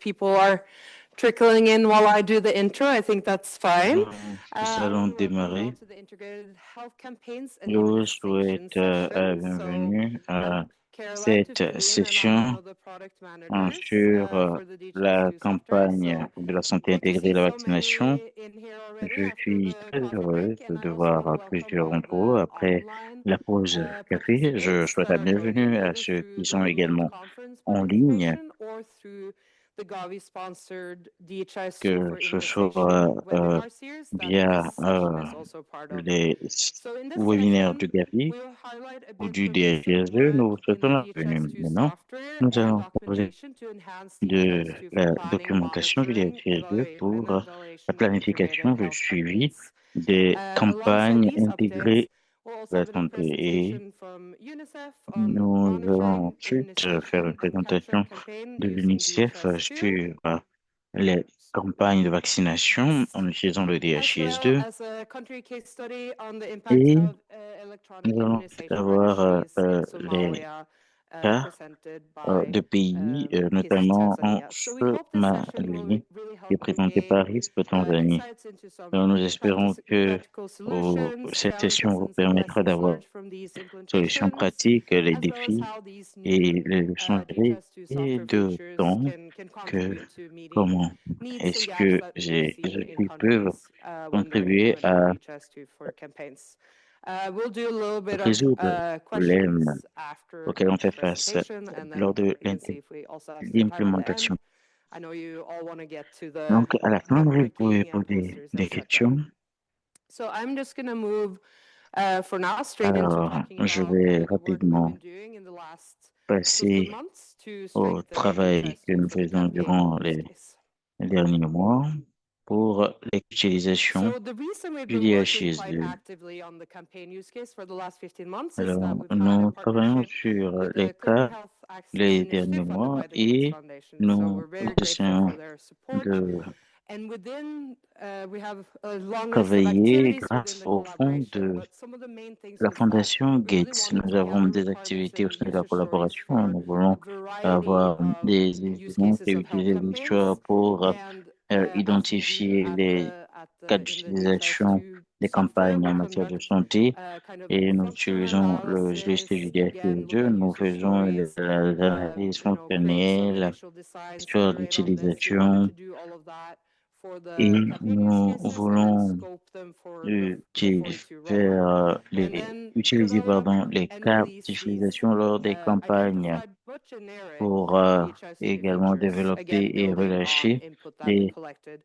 people are trickling in while I do the intro, I think that's fine. Nous allons Moving on démarrer. to the integrated health campaigns and Je vous immunization souhaite section. bienvenue I'm à Caroline cette Tufilian, and I'm one session of the product managers sur for the la DHIS2 software. campagne So de la santé good to intégrée see et de la so vaccination. many in here already Je after suis the très coffee heureuse break, and I de also want to voir welcome plusieurs all d'entre vous the après online la pause café. Je participants, souhaite la whether you're bienvenue à either ceux through qui the sont remote également conference en ligne, participation or through the Gavi-sponsored DHIS que software ce soit immunization webinar series that via this session is also part of. les So in this webinaires session, du Gavi we will highlight a ou bit du the recent DHIS2. work Nous vous in souhaitons the la bienvenue. DHIS2 Maintenant, software nous and allons proposer documentation to enhance de DHIS2 for la planning, documentation du monitoring, DHIS2 and pour la evaluation of planification, integrated le health suivi campaigns. des Alongside campagnes these updates, intégrées we'll de also la have a santé. Et presentation from UNICEF on nous allons monitoring, ensuite faire une immunization, and catch-up présentation campaign de using l'UNICEF DHIS2. sur les campagnes de vaccination en utilisant le As well DHIS2. as a country case study on the impact Et of electronic nous allons immunization avoir registries in les Somalia, cas presented by de pays, KISS notamment en Tanzania. So we hope this session will Somalie, really qui est help you présenté gain par RISP Tanzanie. insights into some Alors, nous espérons que practical solutions, cette session challenges, vous and some permettra lessons d'avoir learned from these solutions implementations, pratiques, les as well as défis how these new et les leçons tirées DHIS2 et software de features temps can que contribute to meeting comment needs and est-ce gaps que that we've ces seen in outils peuvent countries when they're contribuer implementing à DHIS2 for campaigns. We'll do a little bit of résoudre les problèmes questions after auxquels on fait each face presentation, and lors then de we can see if we also have some time at the end. l'implémentation. I know you all want to get to the Donc, à la fin, vous pouvez networking and poser posters, des etc. questions. So I'm just going to move for now straight into Alors, talking je about kind vais of the work we've rapidement been doing in the last 15 passer months to au strengthen travail que DHIS2 nous for the faisons campaign durant use les case. derniers mois pour l'utilisation So the reason we've du been working quite DHIS2. actively on the campaign use case for the last 15 months is that Alors, we've had a nous travaillons partnership sur with les the Cleaner cas Health Access les derniers Initiative funded mois by the Gates et Foundation. So nous we're very grateful essayons for their support. de And within, we have a long list of travailler activities within grâce the au fond collaboration, de but some of the main things la was that Fondation we really Gates. wanted Nous to avons gather des requirements activités au and sein de la user stories collaboration. for Nous a voulons variety avoir of des use éléments cases et of health utiliser des choix campaigns. pour And as we do identifier les cas in the d'utilisation DHIS2 des software, campagnes we en matière de conduct santé kind of et nous functional utilisons le GST analysis, du again, look DHIS2. at Nous user faisons les stories, analyses create some fonctionnelles, initial designs to histoire iterate on this. We wanted d'utilisation to do all of that for et the campaign use nous cases and then voulons scope them for the 42 rollout. faire And then utiliser develop les and cas release these d'utilisation lors des campagnes identified but generic pour DHIS2 également features, développer again, et building on relâcher input that we des collected.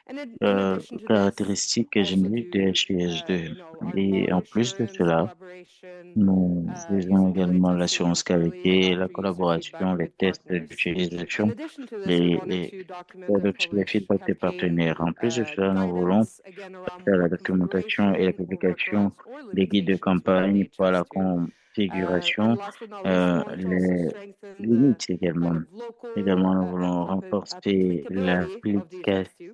And in addition to this, caractéristiques also génériques de do, HIS2. our Et quality en plus de assurance, cela, collaboration, nous faisons usability également testing, l'assurance early and qualité, la after user feedback collaboration, les with tests partners. In d'utilisation, addition to this, we wanted les, to document and les publish feedbacks des campaign partenaires. En plus de cela, nous voulons guidance, again, around faire la work documentation et la configuration or publication workarounds or des guides de limitations within campagne pour la DHIS2. And configuration, last but not least, we wanted to also les strengthen the limites également. kind of local Également, nous voulons renforcer applicability of l'application DHIS2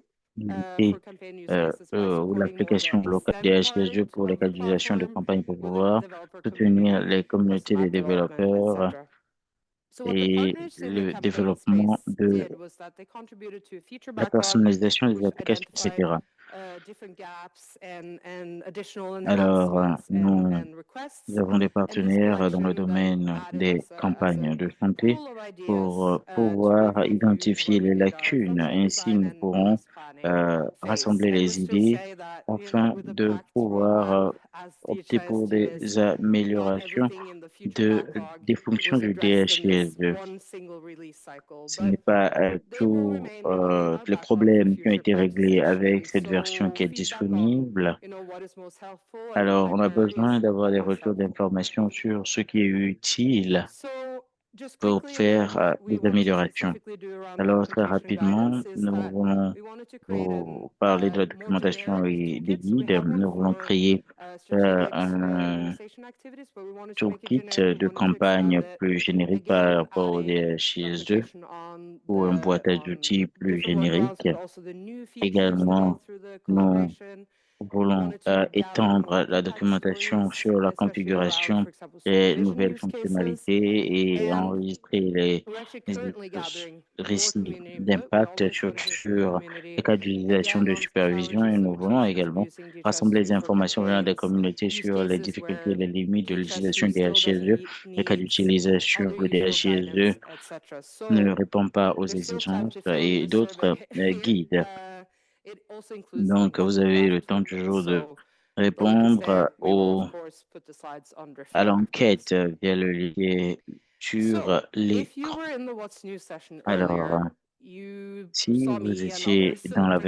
for limiter campaign use cases by ou supporting more the l'application locale des center HSG pour les of the qualifications de platform campagne pour within the pouvoir developer soutenir community, les communautés custom des app development, développeurs etc. So what the et partners in the le campaign développement space de did was that they contributed to a feature la backlog, personnalisation des which applications, identified etc. different gaps and additional Alors, enhancements and nous requests. avons des And this partenaires dans le collection then domaine added des as a campagnes de santé pool of ideas pour to pouvoir review and use identifier when we les did our lacunes. functional Ainsi, design nous and pourrons release planning phase. rassembler And we les still idées say that, afin with the de packed pouvoir roadmap as opter pour DHIS2 des is, not améliorations everything in the future backlog des fonctions was du addressed in this DHIS2. one single release cycle, Ce but n'est pas they will remain in our les backlog for problèmes qui ont future été réglés avec prioritization. cette version So qui est feedback on, disponible. what is most helpful and Alors, high on a besoin priorities d'avoir des always retours helpful. d'informations sur ce qui est utile So just pour quickly faire again, we des want to améliorations. specifically do around Alors, très documentation rapidement, guidance is nous that voulons we wanted to create vous parler de la a more documentation generic et des toolkit. So we guides. have one Nous voulons for créer strategic un immunization activities, but we wanted to make it toolkit generic. We de wanted to expand campagne it, plus générique par again, rapport au adding DHIS2 documentation on ou un boîtier on d'outils plus different workarounds, générique. but also the new features Également, developed through the nous collaboration. voulons étendre la documentation sur la configuration des nouvelles fonctionnalités et enregistrer les récits d'impact sur les cas d'utilisation de supervision. Et nous voulons également rassembler les informations venant des communautés sur les difficultés et les limites de l'utilisation des DHIS2, les cas d'utilisation où le DHIS2 ne répond pas aux exigences et d'autres guides. Donc, vous avez le temps du jour de répondre à l'enquête via le lien sur l'écran. Alors, si vous étiez dans la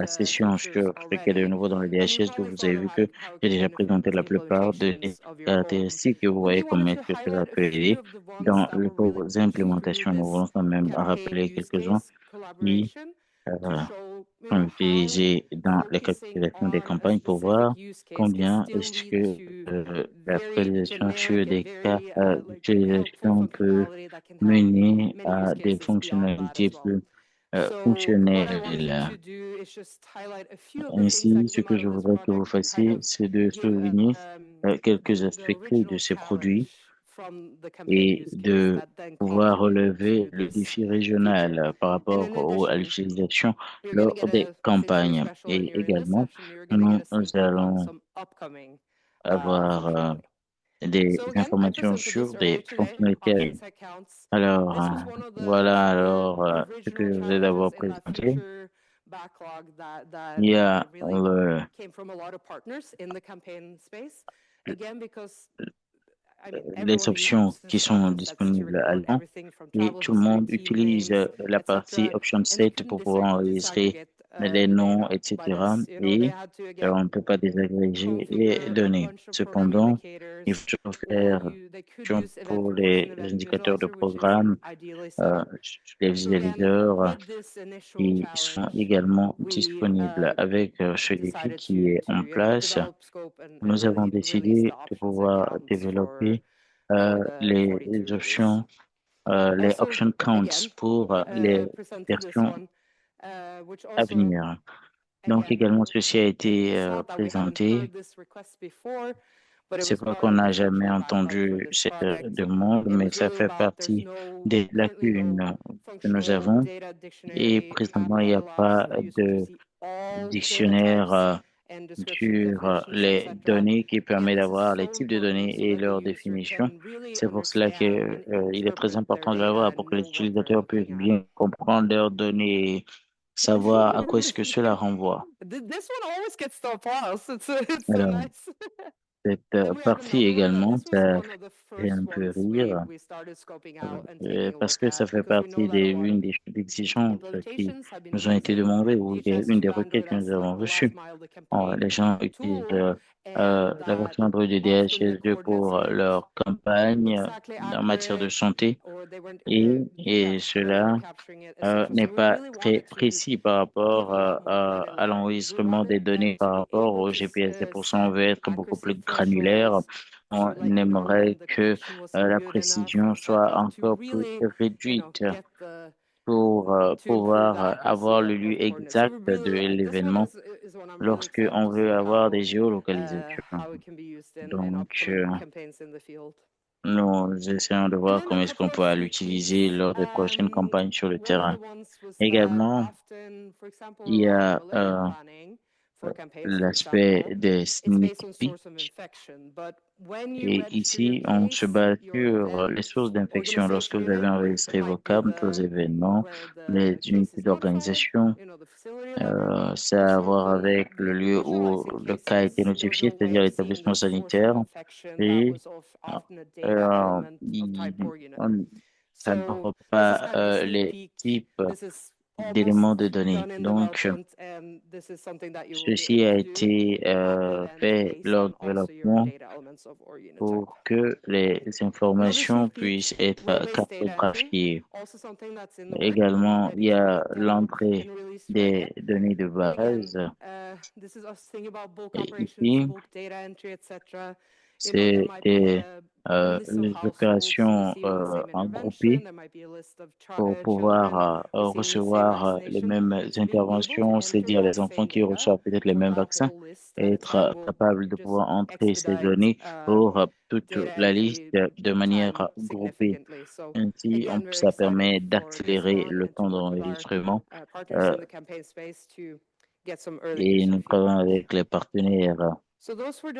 session sur ce qu'il y a de nouveau dans le DHS, vous avez vu que j'ai déjà présenté la plupart des caractéristiques que vous voyez comment est-ce que cela peut aider. Dans les implémentations, nous voulons quand même rappeler quelques-uns qui sont utilisés dans la calculation des campagnes pour voir combien est-ce que la focalisation sur des cas d'utilisation peut mener à des fonctionnalités plus fonctionnelles. Ainsi, ce que je voudrais que vous fassiez, c'est de souligner quelques aspects clés de ces produits et de pouvoir relever le défi régional par rapport à l'utilisation lors des campagnes. Et également, nous allons avoir des informations sur des fonctionnalités. Alors, voilà ce que je vais d'abord présenter. Il y a les options qui sont disponibles à Lyon et tout le monde utilise la partie Option Set pour pouvoir enregistrer les noms, etc. Et on ne peut pas désagréger les données. Cependant, il faut faire pour les indicateurs de programme, les visualiseurs qui sont également disponibles. Avec ce défi qui est en place, nous avons décidé de pouvoir développer les options, les option counts pour les versions à venir. Donc également, ceci a été présenté. C'est pas qu'on n'a jamais entendu cette demande, mais ça fait partie des lacunes que nous avons. Et présentement, il n'y a pas de dictionnaire sur les données qui permet d'avoir les types de données et leur définition. C'est pour cela que il est très important de l'avoir pour que les utilisateurs puissent bien comprendre leurs données et savoir à quoi est-ce que cela renvoie. Alors, cette partie également, ça fait un peu rire parce que ça fait partie l'une des exigences qui nous ont été demandées ou une des requêtes que nous avons reçues. Les gens utilisent la version Android de DHIS2 pour leur campagne en matière de santé et cela n'est pas très précis par rapport à l'enregistrement des données par rapport au GPS. C'est pour ça qu'on veut être beaucoup plus granulaire. On aimerait que la précision soit encore plus réduite pour pouvoir avoir le lieu exact de l'événement lorsque on veut avoir des géolocalisations. Donc, nous essayons de voir comment est-ce qu'on peut l'utiliser lors des prochaines campagnes sur le terrain. Également, il y a l'aspect des sneak peeks. Et ici, on se base sur les sources d'infection. Lorsque vous avez enregistré vos cas, vos événements, les unités d'organisation, ça a à voir avec le lieu où le cas a été notifié, c'est-à-dire l'établissement sanitaire. Et ça ne prend pas les types d'éléments de données. Donc, ceci a été fait lors du développement pour que les informations puissent être cartographiées. Également, il y a l'entrée des données de base. Et ici, C'est les opérations en groupées pour pouvoir recevoir les mêmes interventions, c'est-à-dire les enfants qui reçoivent peut-être les mêmes vaccins, et être capable de pouvoir entrer ces données pour toute la liste de manière groupée. Ainsi, ça permet d'accélérer le temps d'enregistrement euh, et nous travaillons avec les partenaires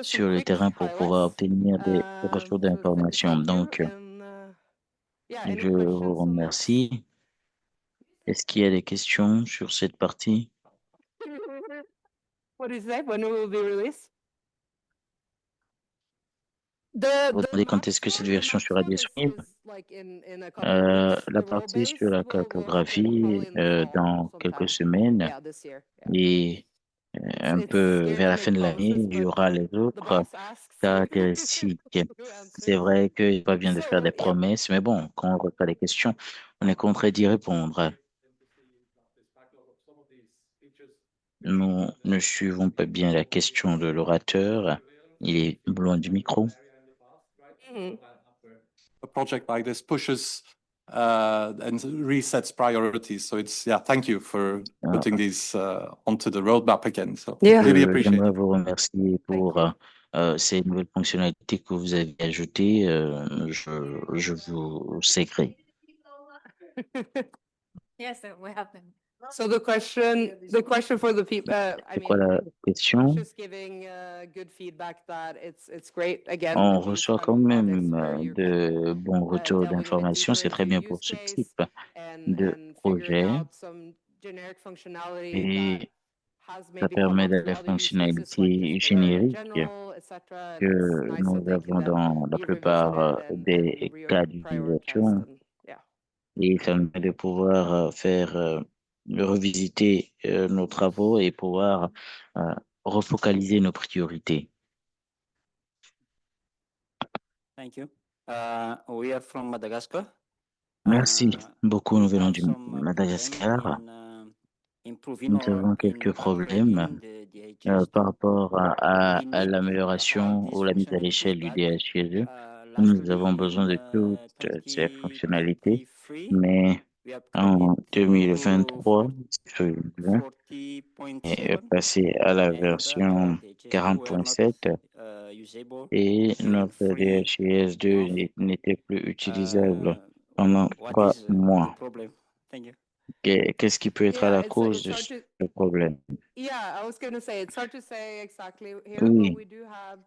sur le terrain pour pouvoir obtenir des ressources d'information. Donc, je vous remercie. Est-ce qu'il y a des questions sur cette partie? What do you say? When it will be released? Vous demandez quand est-ce que cette version sera disponible? La partie sur la cartographie dans quelques semaines et un peu vers la fin de l'année, il y aura les autres caractéristiques. C'est vrai qu'il n'est pas bien de faire des promesses, mais bon, quand on reçoit des questions, on est contraint d'y répondre. Nous ne suivons pas bien la question de l'orateur. Il est loin du micro. Mhm. A project like this pushes and resets priorities. So thank you for putting these onto the roadmap again. So really appreciate J'aimerais it. vous remercier pour ces nouvelles fonctionnalités que vous avez ajoutées. Je vous sais gré. Yes, we have them. So the question for the people, C'est quoi la question? just giving good feedback that it's great again. On with these reçoit kind quand of projects même where you de bons retours delving a bit d'informations. deeper C'est très into bien use pour ce case type de and figuring projet out some generic functionality that et has ça maybe come permet up de through les other use cases like fonctionnalités Discover in génériques general, etc. And it's que nice nous that they can avons then dans la be revisited plupart and des cas prioritized d'utilisation. and yeah. Et ça nous permet de pouvoir revisiter nos travaux et pouvoir euh, refocaliser nos priorités. Thank you. We are from Madagascar. Merci beaucoup, nous We venons have du some problem Madagascar. in improving Nous or avons in quelques problèmes upgrading the DHIS2. par rapport We à need to have l'amélioration these ou la mise à functionalities l'échelle du back. DHIS2. Last Nous avons year besoin in de toutes ces fonctionnalités, 2023, mais we upgraded en to 2023, est 40.7 passé à la and our version DHIS2 were not 40.7 usable et during notre 3 DHIS2 months. n'était plus utilisable pendant What 3 is the mois. problem? Thank you. Qu'est-ce qui peut être à Yeah, la it's cause de hard ce to. problème? Yeah, I was going to say it's hard to say exactly here, but Oui, we do have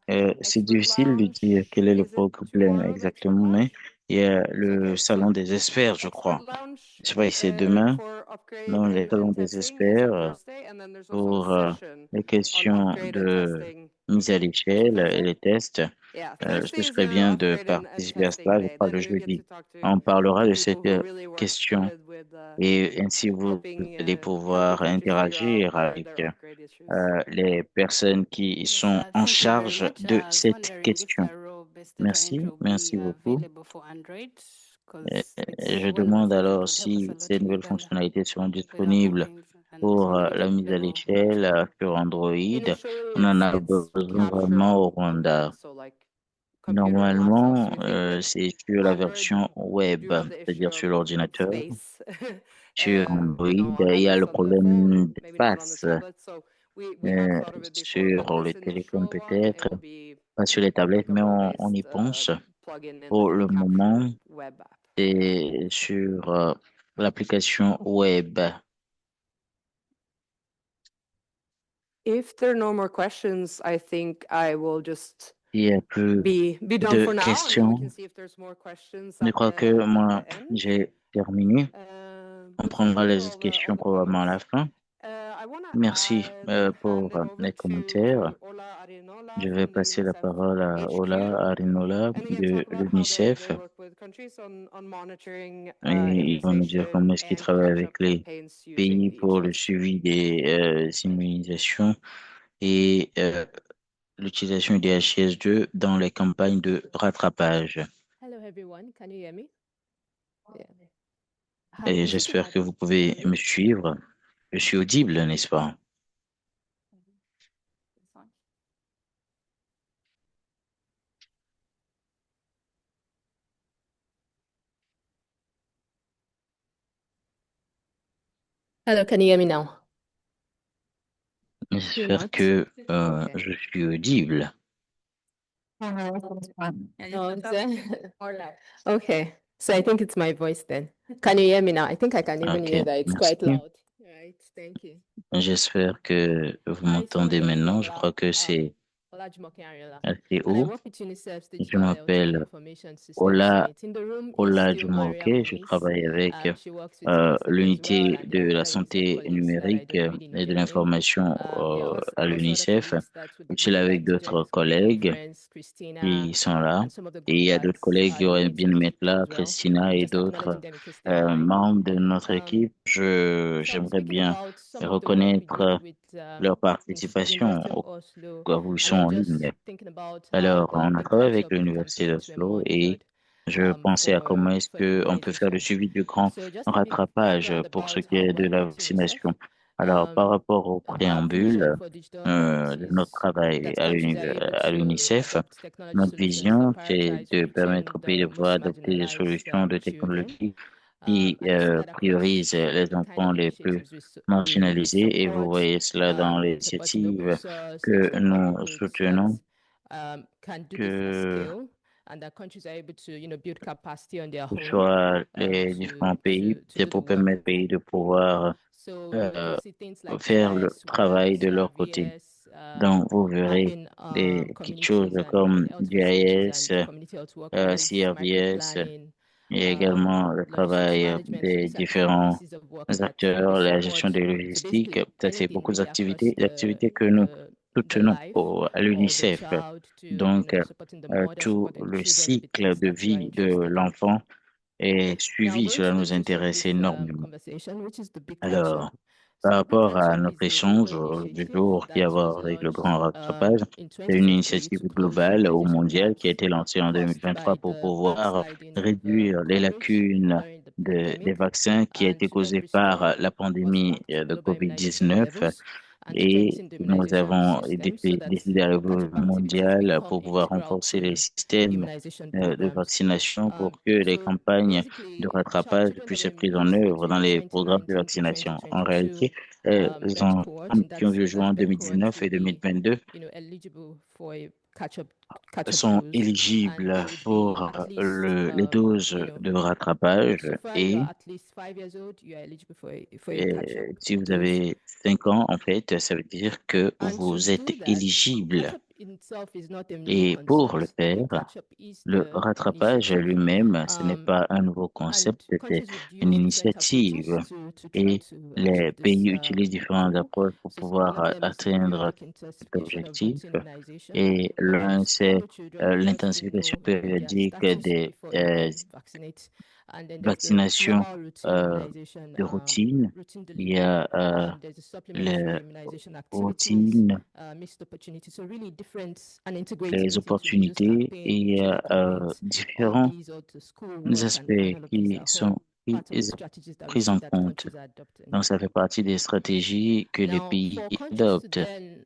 c'est expert difficile de dire lounge. quel est le Is it problème tomorrow, the expert exactement, mais lounge? il y a So le okay, so salon des experts, je expert crois. lounge Je sais pas si c'est demain, for upgrade dans les salons and des testing is on experts, Thursday, and then there's also a pour session les on questions upgrade and de testing mise à on l'échelle et Thursday. les tests. Yeah, Ce Thursday is serait a bien de upgrade and participer à testing cela, je day. crois, Then le you get to jeudi. talk to On parlera the de people cette who really works question with et ainsi vous helping allez helping pouvoir countries figure out interagir avec their upgrade issues. les personnes qui Yes, sont en thank you very charge much. de I was cette wondering if question. the raw-based data Merci, entry will merci be beaucoup. available for Android, Et because je it's one of the demande things that alors would help us a si lot ces in nouvelles Uganda fonctionnalités seront with our disponibles campaigns and pour something la that mise à will help l'échelle you. sur Android. Initially, On en a it's besoin captured vraiment au on web, Rwanda. so like computer and laptop. Normalement, So I think with c'est sur la Android, version you web, do have the issue c'est-à-dire sur of l'ordinateur. space. Sur Android, il y a iOS le on the phone, problème maybe not on the d'espace. tablet. So we have thought of it before, but Sur this les téléphones initial one, peut-être, it'll be pas sur les tablettes, like a mais on y role-based pense. plugin and Pour like a le moment, captured web app. c'est sur l'application web. If there are no more questions, I think I will just Il y a plus be done de for now, and then we questions. can see if there's more questions Je at crois que moi, the end. j'ai terminé. On But thank prendra you les for autres all questions the probablement à comments. la fin. I want to Merci pour hand it over les commentaires. to Ola Arinola Je vais from the passer la UNICEF parole à HQ, Ola Arinola and again de talk about how l'UNICEF they work with countries on monitoring et ils vont nous dire immunization comment est-ce qu'ils and travaillent catch-up avec les campaigns using pays pour le DHIS2. suivi des immunisations et l'utilisation du DHIS2 dans les campagnes de rattrapage. Hello everyone, can you hear me? Yeah. Et Is it j'espère que about vous pouvez me suivre. Je suis audible, n'est-ce pas? Hello, can you hear me now? J'espère not? que Okay. je suis audible. Yeah, Oh, just is talk that- more loud. Okay, so I think it's my voice then. Can you hear me now? I think I can even Ok, hear that it's quite merci. loud. Right, thank you. J'espère que vous Hi, so my m'entendez name is maintenant. Je Ola, crois que c'est Olajumoke Ariola, assez and I haut. work with UNICEF's Je Digital Health and m'appelle Information Systems Ola Unit. In the room is Ola still Maria Jumoke. Je Moniz. travaille avec She works with UNICEF as well, l'unité and de there are la other UNICEF santé colleagues that I numérique don't really know et de their name. l'information There are à also other l'UNICEF. colleagues that would Je suis là really avec like to join d'autres us, my collègues friends, Christina, qui sont là. and some of the Et il y a d'autres Gumbats collègues qui in the auraient bien meeting aimé être là, as well. Christina et Just acknowledging d'autres them in case they're online. membres de notre équipe. So I'm J'aimerais speaking bien about some of the work we reconnaître did with leur the participation University of au Oslo, cas où ils and sont I'm en just ligne. thinking about how Alors, on a the travaillé avec catch-up l'Université campaigns were d'Oslo et monitored je pensais à comment est-ce for the qu'on peut faire le immunization. suivi du grand So just a bit rattrapage background pour ce about qui our est de work la at UNICEF. vaccination. Alors, par rapport au Our vision préambule for digital health de notre is travail that countries are able à to l'UNICEF, adopt technology notre solutions that vision, c'est prioritize de reaching permettre aux pays de the pouvoir most adopter des marginalized solutions de children. technologie qui And I've seen that across priorisent some of les the kind enfants of les plus initiatives we marginalisés. Et vous support, voyez cela dans les supporting open initiatives source, que digital public nous goods that soutenons, can do this at que scale, and that countries are able to, build capacity on their que ce own soit les différents pays, c'est do the pour work. permettre aux pays de pouvoir So, you euh, see things like faire le GIS, travail WES, de leur côté. VS, Donc, vous verrez mapping des petites choses communities and comme health facilities GIS, and community health workers, CRVS, microplanning, et également le logistics travail management. So des these are key différents pieces of work that we acteurs, la support. gestion des So logistiques. basically, Ça, c'est anything beaucoup really across d'activités que nous the soutenons life à of the l'UNICEF. child to, Donc, supporting the mother, tout supporting the le children with the cycle things de that you are vie de interested in. l'enfant est Now, suivi. going Cela to the nous gist of intéresse this énormément. conversation, which is the Big Catch-up. Alors, So par the Big rapport à Catch-up notre is a global échange du initiative jour qui a à that was voir avec le grand launched rattrapage, in c'est une 2023 initiative to close globale the au digital mondial qui a gaps été lancée en caused 2023 by pour the pouvoir backsliding of réduire les coverage lacunes during the des pandemic vaccins qui a and été to help causées par restore la what's pandémie back to de global immunization COVID-19 levels and et strengthen the nous immunization avons system so that décidé à l'éniveau catch-up activities mondial become pour pouvoir integral renforcer les to systèmes immunization de programs. vaccination pour que les So campagnes de basically, rattrapage children that puissent were être prises en immunized œuvre dans between les programmes de 2019 to vaccination. En 2022, réalité, les BEPS enfants cohort, and qui ont vu le jour en that BEP cohort 2019 will et be, 2022 eligible for a catch-up sont dose, and éligibles they would be pour at least, les doses de rattrapage so far you et, are at least 5 years old, you are eligible for a catch-up si vous dose. avez 5 ans, en fait, ça veut dire que And to vous êtes do that, éligible. catch-up in itself is not a new Et pour le concept. The Big faire, Catch-up is le the rattrapage initiative. lui-même, ce n'est pas un nouveau And concept, c'est countries would une use different initiative. approaches to try Et to les achieve pays this utilisent différentes goal. approches pour So one of pouvoir them is atteindre periodic cet intensification of objectif. routine immunization. Et That l'un, means all c'est the children first to l'intensification know, their périodique status des before you can vaccinate. And then there's the vaccinations normal routine euh, immunization, de routine. routine Il y delivery, a and there's a supplementary les immunization activities, routines, missed opportunities. So really different and integrating les it into the use opportunités et campaign, il y a children campaigns, différents these or the school work and aspects all of these qui are sont all part of the strategies that we pris see en that compte. countries are adopting. Donc, ça fait partie des stratégies que les Now, pays for countries to adoptent. then,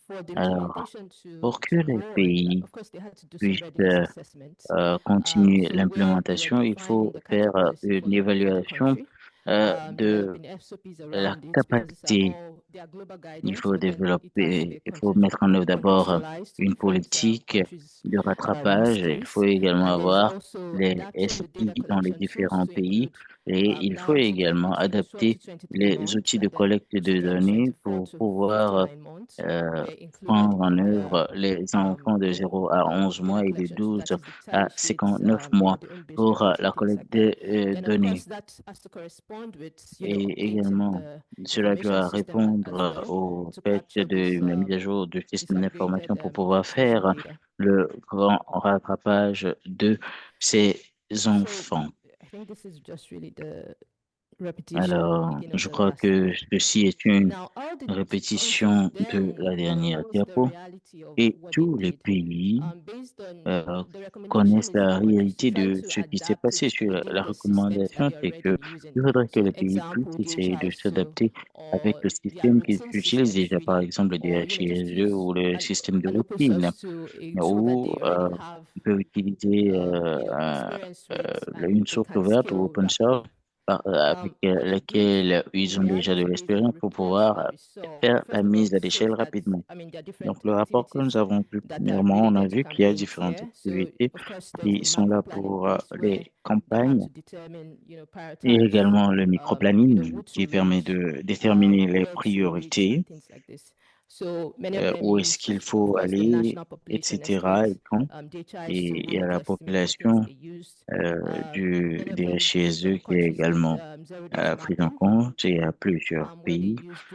for the Alors, implementation pour que to les go on, pays of course, they had to do some puissent readiness assessments. continuer So where they were l'implémentation, il defining faut the catch-up faire policy une for the évaluation country. Developing de SOPs la around it because capacité. they are global Il guidance, faut but then it has to be développer, il faut mettre en œuvre d'abord contextualized to une different politique countries' de use rattrapage. Il faut case. également And there's avoir also les adapting the data SI dans les collection tools différents to pays include et il faut NAMs également between 12 to adapter 23 les months outils de and then collecte de children données 24 pour to pouvoir 59 months euh, were included prendre en in œuvre les enfants de 0 à 11 data mois et de collection tool 12 that is the à tally sheets, 59 mois the home-based pour records la and things collecte like that. de Then of données. course that has to correspond with Et updating également, the cela information doit system as répondre well au to fait capture de this la mise à jour du this système d'information updated pour pouvoir vaccination faire data. le grand rattrapage de ces So enfants. I think this is just really the repetition Alors, again of je the crois last que slide. ceci est une Now, all the répétition countries de then la dernière knows the diapo reality of et what they tous les did. pays Based on euh, the recommendation connaissent is la for countries to réalité try de to ce qui s'est adapt passé. it Sur within la the systems that recommandation, they're c'est already que using. il faudrait que So les pays puissent example, essayer de DHIS2 s'adapter avec or le their système qu'ils routine utilisent systems déjà, par really, exemple le or just DHIS2 use ou le système de an open routine, source tool, a tool that ou they already have on peut utiliser experience with and une they source can ouverte ou scale open source, rapidly. avec lesquels ils ont déjà de l'expérience pour pouvoir faire la mise à l'échelle rapidement. Donc, le rapport que nous avons vu premièrement, on a vu qu'il y a différentes activités qui sont là pour les campagnes et également le microplanning qui permet de déterminer les priorités, où est-ce qu'il faut aller, etc. et quand. Et il y a la population des HSE qui est également prise en compte. Il y a plusieurs pays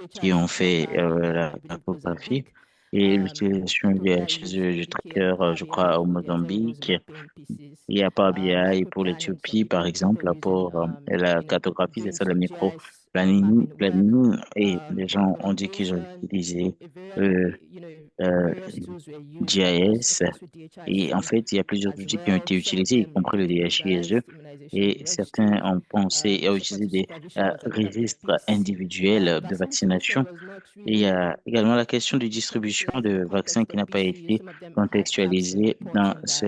qui ont fait la cartographie et l'utilisation du HSE du tracker, je crois, au Mozambique. Il y a Power BI pour l'Éthiopie, par exemple, pour la cartographie, c'est ça, le planning. Et les gens ont dit qu'ils ont utilisé euh, euh, GIS. Et en fait, il y a plusieurs outils qui ont été utilisés, y compris le DHISE, et certains ont pensé à utiliser des registres individuels de vaccination. Et il y a également la question de distribution de vaccins qui n'a pas été contextualisée dans ce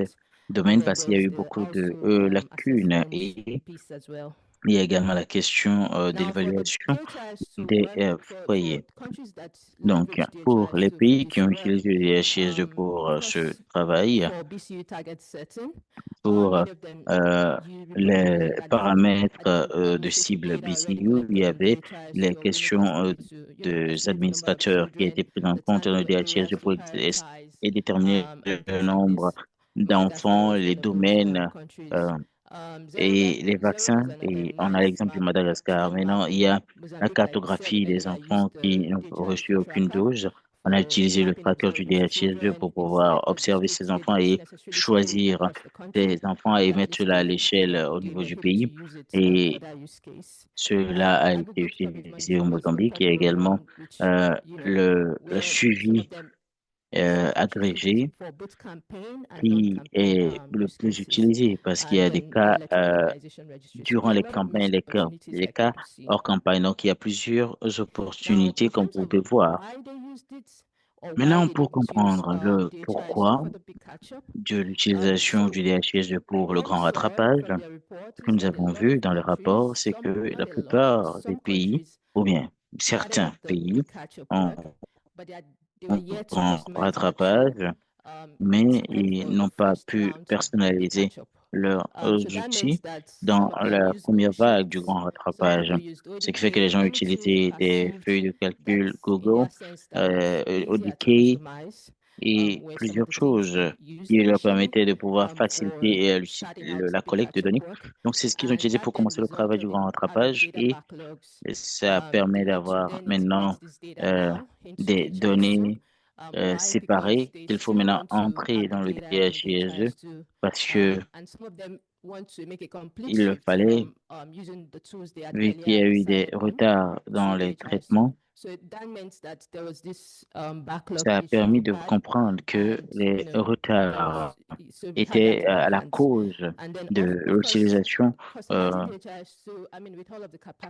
domaine parce qu'il y a eu beaucoup de lacunes. Et il y a également la question de l'évaluation des foyers. Donc, pour les pays qui ont utilisé le DHIS2 pour ce travail, pour les paramètres de cible BCU, il y avait les questions des administrateurs qui étaient prises en compte dans le DHIS2 pour et déterminer le nombre d'enfants, les domaines et les vaccins. Et on a l'exemple du Madagascar. Maintenant, il y a la cartographie des enfants qui n'ont reçu aucune dose. On a utilisé le tracker du DHIS2 pour pouvoir observer ces enfants et choisir ces enfants et mettre cela à l'échelle au niveau du pays. Et cela a été utilisé au Mozambique. Il y a également le suivi agrégé qui est le plus utilisé parce qu'il y a des cas durant les campagnes, les cas hors campagne. Donc, il y a plusieurs opportunités comme vous pouvez voir. Maintenant, pour comprendre le pourquoi de l'utilisation du DHIS pour le grand rattrapage, ce que nous avons vu dans le rapport, c'est que la plupart des pays, ou bien certains pays, ont un grand rattrapage, mais ils n'ont pas pu personnaliser leurs outils dans la première vague du grand rattrapage. Ce qui fait que les gens utilisaient des feuilles de calcul Google, ODK et plusieurs choses qui leur permettaient de pouvoir faciliter la collecte de données. Donc, c'est ce qu'ils ont utilisé pour commencer le travail du grand rattrapage et ça permet d'avoir maintenant des données séparées qu'il faut maintenant entrer dans le DHIS2 parce que il le fallait, vu qu'il y a eu des retards dans les traitements. Ça a permis de comprendre que les retards étaient à la cause de l'utilisation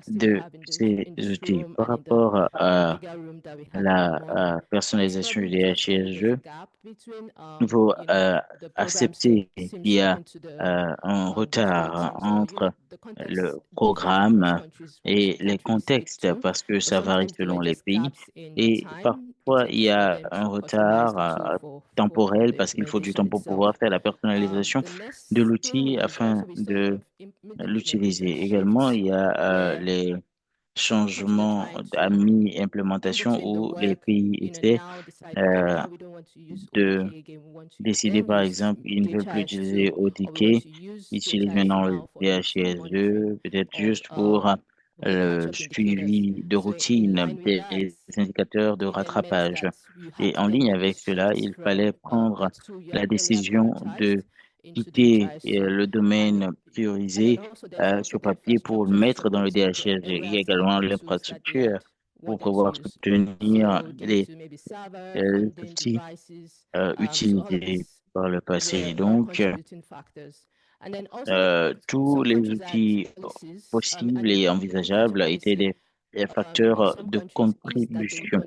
de ces outils. Par rapport à la personnalisation du DHIS2, il faut accepter qu'il y a un retard entre le programme et les contextes parce que ça varie selon les pays et parfois il y a un retard temporel parce qu'il faut du temps pour pouvoir faire la personnalisation de l'outil afin de l'utiliser. Également, il y a les changements à mi-implémentation où les pays essaient de décider, par exemple, ils ne veulent plus utiliser ODK, ils utilisent maintenant le DHIS2, peut-être juste pour le suivi de routine des indicateurs de rattrapage. Et en ligne avec cela, il fallait prendre la décision de quitter le domaine priorisé sur papier pour le mettre dans le DHIS2. Il y a également l'infrastructure pour pouvoir soutenir les outils utilisés par le passé. Donc, tous les outils possibles et envisageables étaient des facteurs de contribution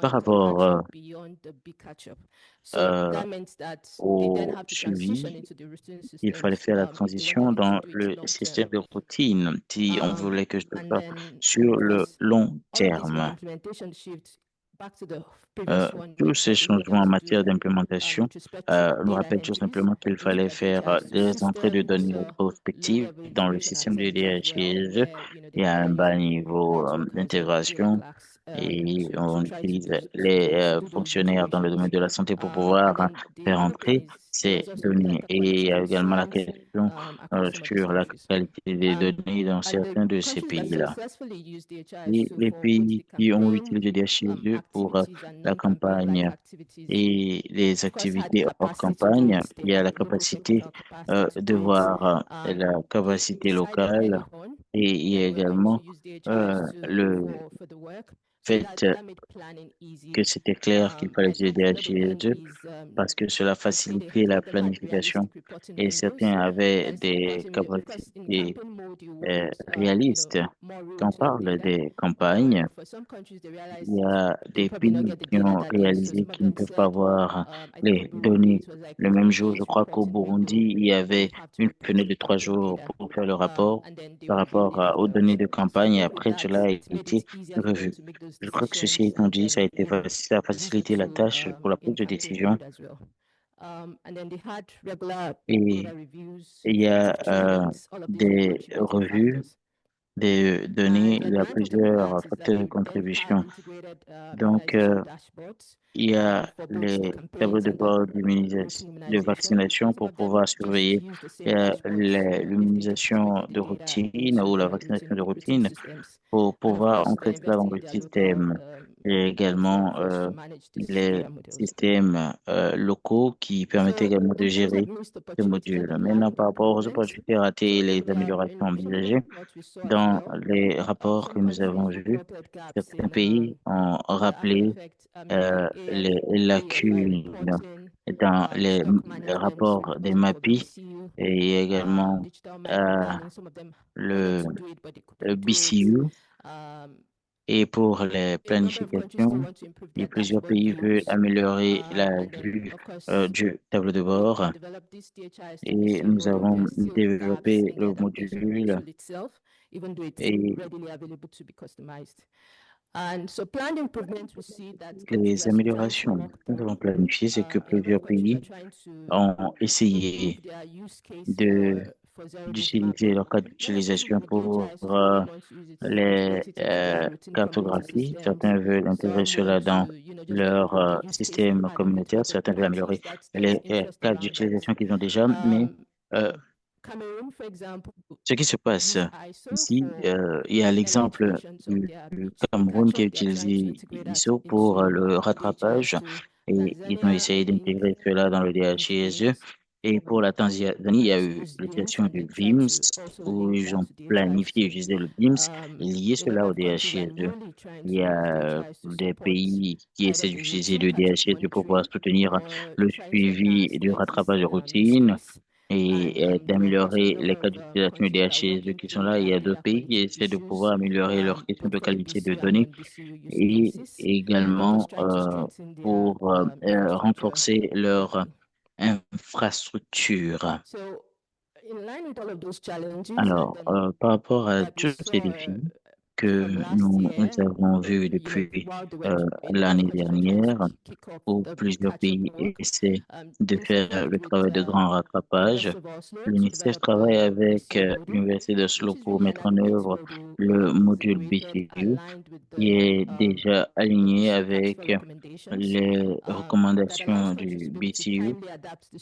par rapport au suivi. Il fallait faire la transition dans le système de routine si on voulait que je fasse sur le long terme. Tous ces changements en matière d'implémentation nous rappellent tout simplement qu'il fallait faire des entrées de données rétrospectives dans le système de DHIS et à un bas niveau d'intégration. Et on utilise les fonctionnaires dans le domaine de la santé pour pouvoir faire entrer ces données. Et il y a également la question sur la qualité des données dans certains de ces pays-là. Et les pays qui ont utilisé DHIS2 pour la campagne et les activités hors campagne, il y a la capacité de voir la capacité locale et il y a également le fait que c'était clair qu'il fallait utiliser DHIS2 parce que cela facilitait la planification et certains avaient des capacités réalistes. Quand on parle des campagnes, il y a des pays qui ont réalisé qu'ils ne peuvent pas avoir les données le même jour. Je crois qu'au Burundi, il y avait une fenêtre de 3 jours pour faire le rapport par rapport aux données de campagne et après cela a été revu. Je crois que ceci étant dit, ça a facilité la tâche pour la prise de décision. Et il y a des revues, des données, il y a plusieurs facteurs de contribution. Donc, il y a les tableaux de bord de vaccination pour pouvoir surveiller l'immunisation de routine ou la vaccination de routine pour pouvoir entrer cela dans le système. Il y a également les systèmes locaux qui permettent également de gérer ce module. Maintenant, par rapport aux opportunités ratées et les améliorations envisagées, dans les rapports que nous avons vus, certains pays ont rappelé les lacunes dans les rapports des MAPI et également le BCU. Et pour les planifications, plusieurs pays veulent améliorer la vue du tableau de bord et nous avons développé le module et les améliorations que nous avons planifiées, c'est que plusieurs pays ont essayé d'utiliser leur cas d'utilisation pour les cartographies. Certains veulent intégrer cela dans leur système communautaire, certains veulent améliorer les cas d'utilisation qu'ils ont déjà, mais ce qui se passe ici, il y a l'exemple du Cameroun qui a utilisé ISO pour le rattrapage et ils ont essayé d'intégrer cela dans le DHIS2. Et pour la Tanzanie, il y a eu l'utilisation du BIMS où ils ont planifié utiliser le BIMS et lier cela au DHIS2. Il y a des pays qui essaient d'utiliser le DHIS2 pour pouvoir soutenir le suivi du rattrapage de routine et d'améliorer les cas d'utilisation des DHIS2 qui sont là. Il y a d'autres pays qui essaient de pouvoir améliorer leur question de qualité de données et également pour renforcer leur infrastructure. Alors, par rapport à tous ces défis que nous avons vus depuis l'année dernière, où plusieurs pays essaient de faire le travail de grand rattrapage, l'UNICEF travaille avec l'Université d'Oslo pour mettre en œuvre le module BCU qui est déjà aligné avec les recommandations du BCU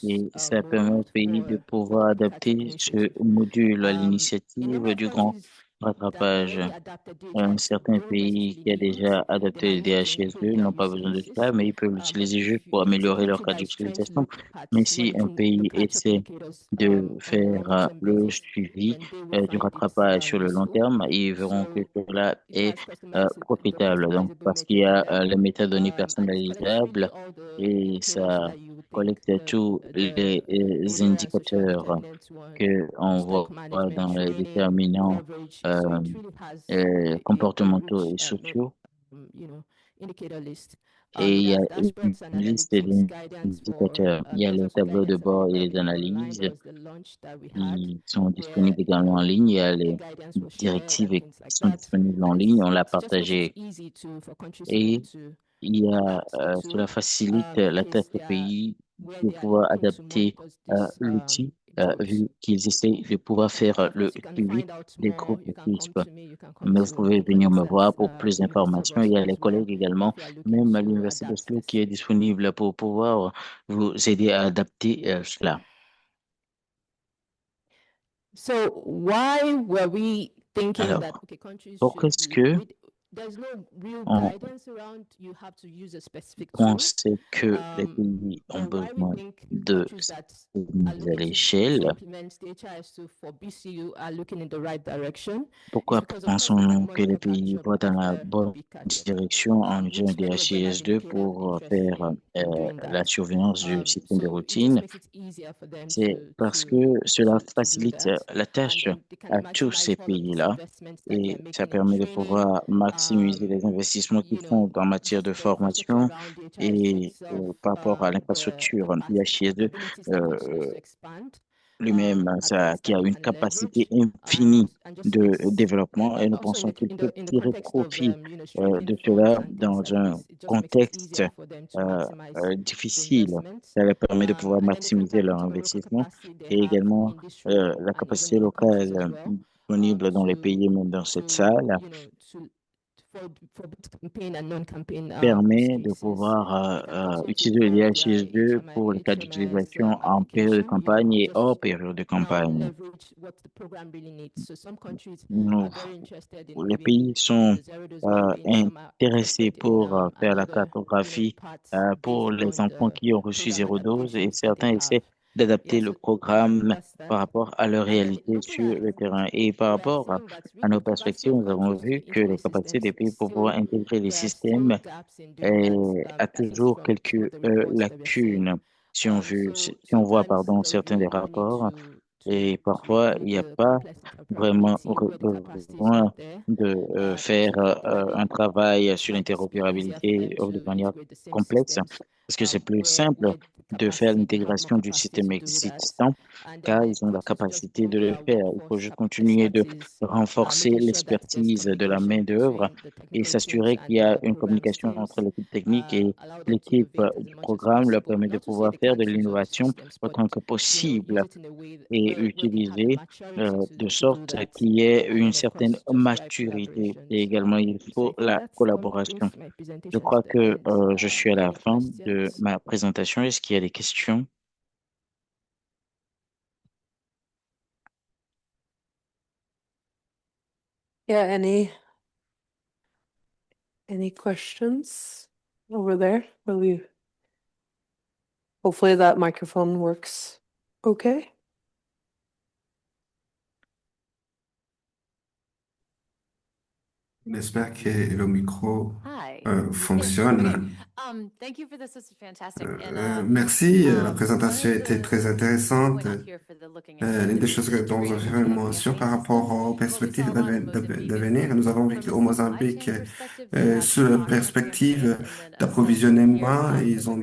et ça permet au pays de pouvoir adapter ce module à l'initiative du grand rattrapage. Un certain pays qui a déjà adopté le DHIS2 n'ont pas besoin de cela, mais ils peuvent l'utiliser juste pour améliorer leur cas d'utilisation. Mais si un pays essaie de faire le suivi du rattrapage sur le long terme, ils verront que cela est profitable. Donc, parce qu'il y a les métadonnées personnalisables et ça collecte tous les indicateurs que on voit dans les déterminants euh, comportementaux et sociaux. Et il y a une liste d'indicateurs. Il y a les tableaux de bord et les analyses qui sont disponibles également en ligne. Il y a les directives qui sont disponibles en ligne. On l'a partagé. Et cela facilite la tâche des pays de pouvoir adapter l'outil vu qu'ils essayent de pouvoir faire le suivi des groupes CRISP. Mais vous pouvez venir me voir pour plus d'informations. Il y a les collègues également, même à l'Université d'Oslo, qui est disponible pour pouvoir vous aider à adapter cela. Alors, pourquoi est-ce que on pensait que les pays ont besoin de cette mise à l'échelle? Pourquoi pensons-nous que les pays vont dans la bonne direction en utilisant des DHIS2 pour faire la surveillance du système de routine? C'est parce que cela facilite la tâche à tous ces pays-là et ça permet de pouvoir maximiser les investissements qu'ils font en matière de formation et par rapport à l'infrastructure. IHIS2 lui-même, qui a une capacité infinie de développement et nous pensons qu'il peut tirer profit de cela dans un contexte difficile. Ça leur permet de pouvoir maximiser leur investissement et également la capacité locale disponible dans les pays, même dans cette salle, permet de pouvoir utiliser le DHIS2 pour le cas d'utilisation en période de campagne et hors période de campagne. Nous, les pays sont intéressés pour faire la cartographie pour les enfants qui ont reçu 0 dose et certains essaient d'adapter le programme par rapport à leur réalité sur le terrain. Et par rapport à nos perspectives, nous avons vu que les capacités des pays pour pouvoir intégrer les systèmes a toujours quelques lacunes. Si on voit, pardon, certains des rapports, et parfois, il n'y a pas vraiment besoin de faire un travail sur l'interopérabilité de manière complexe, parce que c'est plus simple de faire l'intégration du système existant, car ils ont la capacité de le faire. Il faut juste continuer de renforcer l'expertise de la main-d'œuvre et s'assurer qu'il y a une communication entre l'équipe technique et l'équipe du programme, leur permet de pouvoir faire de l'innovation autant que possible et utiliser de sorte qu'il y ait une certaine maturité. Et également, il faut la collaboration. Je crois que je suis à la fin de ma présentation. Est-ce qu'il y a des questions? Yeah, any questions over there? Hopefully that microphone works okay. J'espère que le micro fonctionne. Merci, la présentation était très intéressante. L'une des choses dont vous avez fait une mention par rapport aux perspectives d'avenir, nous avons vu qu'au Mozambique, sur la perspective d'approvisionnement, ils ont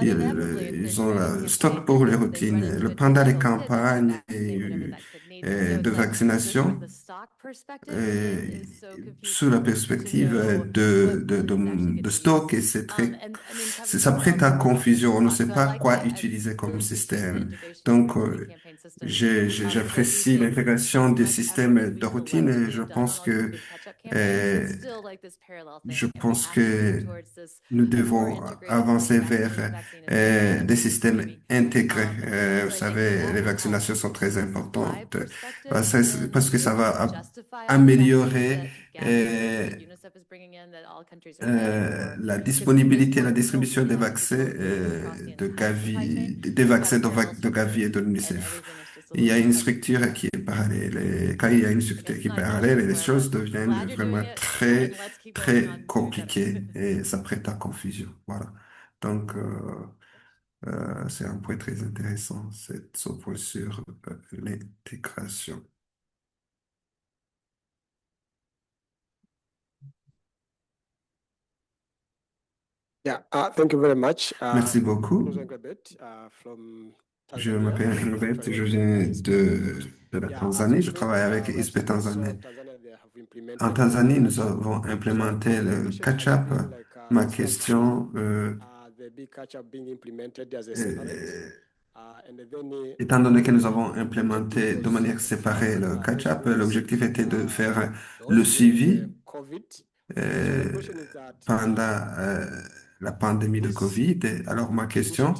le stock pour les routines. Pendant les campagnes de vaccination, et sous la perspective de stock, et ça prête à confusion. On ne sait pas quoi utiliser comme système. Donc, j'apprécie l'intégration des systèmes de routine et euh, je pense que nous devons avancer vers des systèmes intégrés. Vous savez, les vaccinations sont très importantes parce que ça va améliorer la disponibilité et la distribution des vaccins de Gavi, des vaccins de Gavi et de l'UNICEF. Il y a une structure qui est parallèle. Et quand il y a une structure qui est parallèle, les choses deviennent vraiment très, très compliquées et ça prête à confusion. Voilà. Donc, C'est un point très intéressant, ce point sur l'intégration. Yeah, thank you very much. Merci beaucoup. Je m'appelle Engelbert, je viens de la Tanzanie. Je travaille avec ISP Tanzanie. En Tanzanie, nous avons implémenté le catch-up. Ma question, étant donné que nous avons implémenté de manière séparée le catch-up, l'objectif était de faire le suivi pendant la pandémie de Covid. Alors, ma question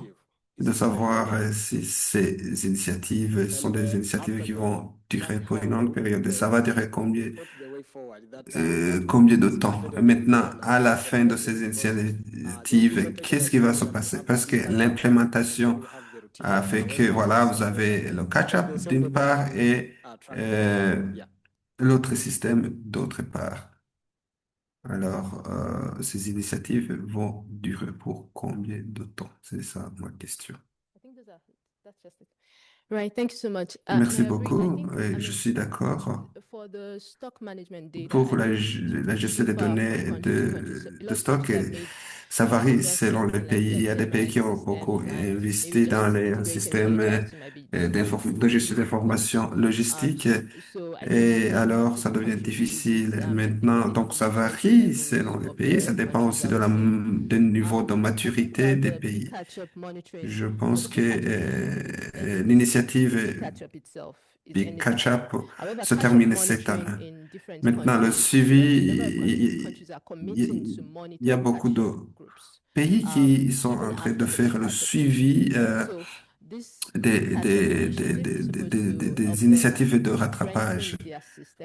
est de savoir si ces initiatives sont des initiatives qui vont durer pour une longue période. Et ça va durer combien de temps? Maintenant, à la fin de ces initiatives, qu'est-ce qui va se passer? Parce que l'implémentation a fait que, voilà, vous avez le catch-up d'une part et l'autre système d'autre part. Alors, ces initiatives vont durer pour combien de temps? C'est ça ma question. That's just it. Right, thank you so much. Merci I agree. beaucoup. Je suis d'accord. For the stock management data, Pour I la think la it gestion des differ from données country to country. So a de lot of stock, countries have made ça varie investments selon les in like pays. Il y a des their pays qui ont LMS beaucoup systems, and investi maybe dans just les integrating systèmes data to maybe improve de gestion the d'information logistique. so I think Et that alors, ça devient difficile maintenant. Donc, ça varie selon les pays. Ça dépend aussi du niveau de maturité des pays. Je pense que l'initiative Big Catch-up se termine cette année. Maintenant, le suivi, il y a beaucoup de pays qui sont en train de faire le suivi des initiatives de rattrapage.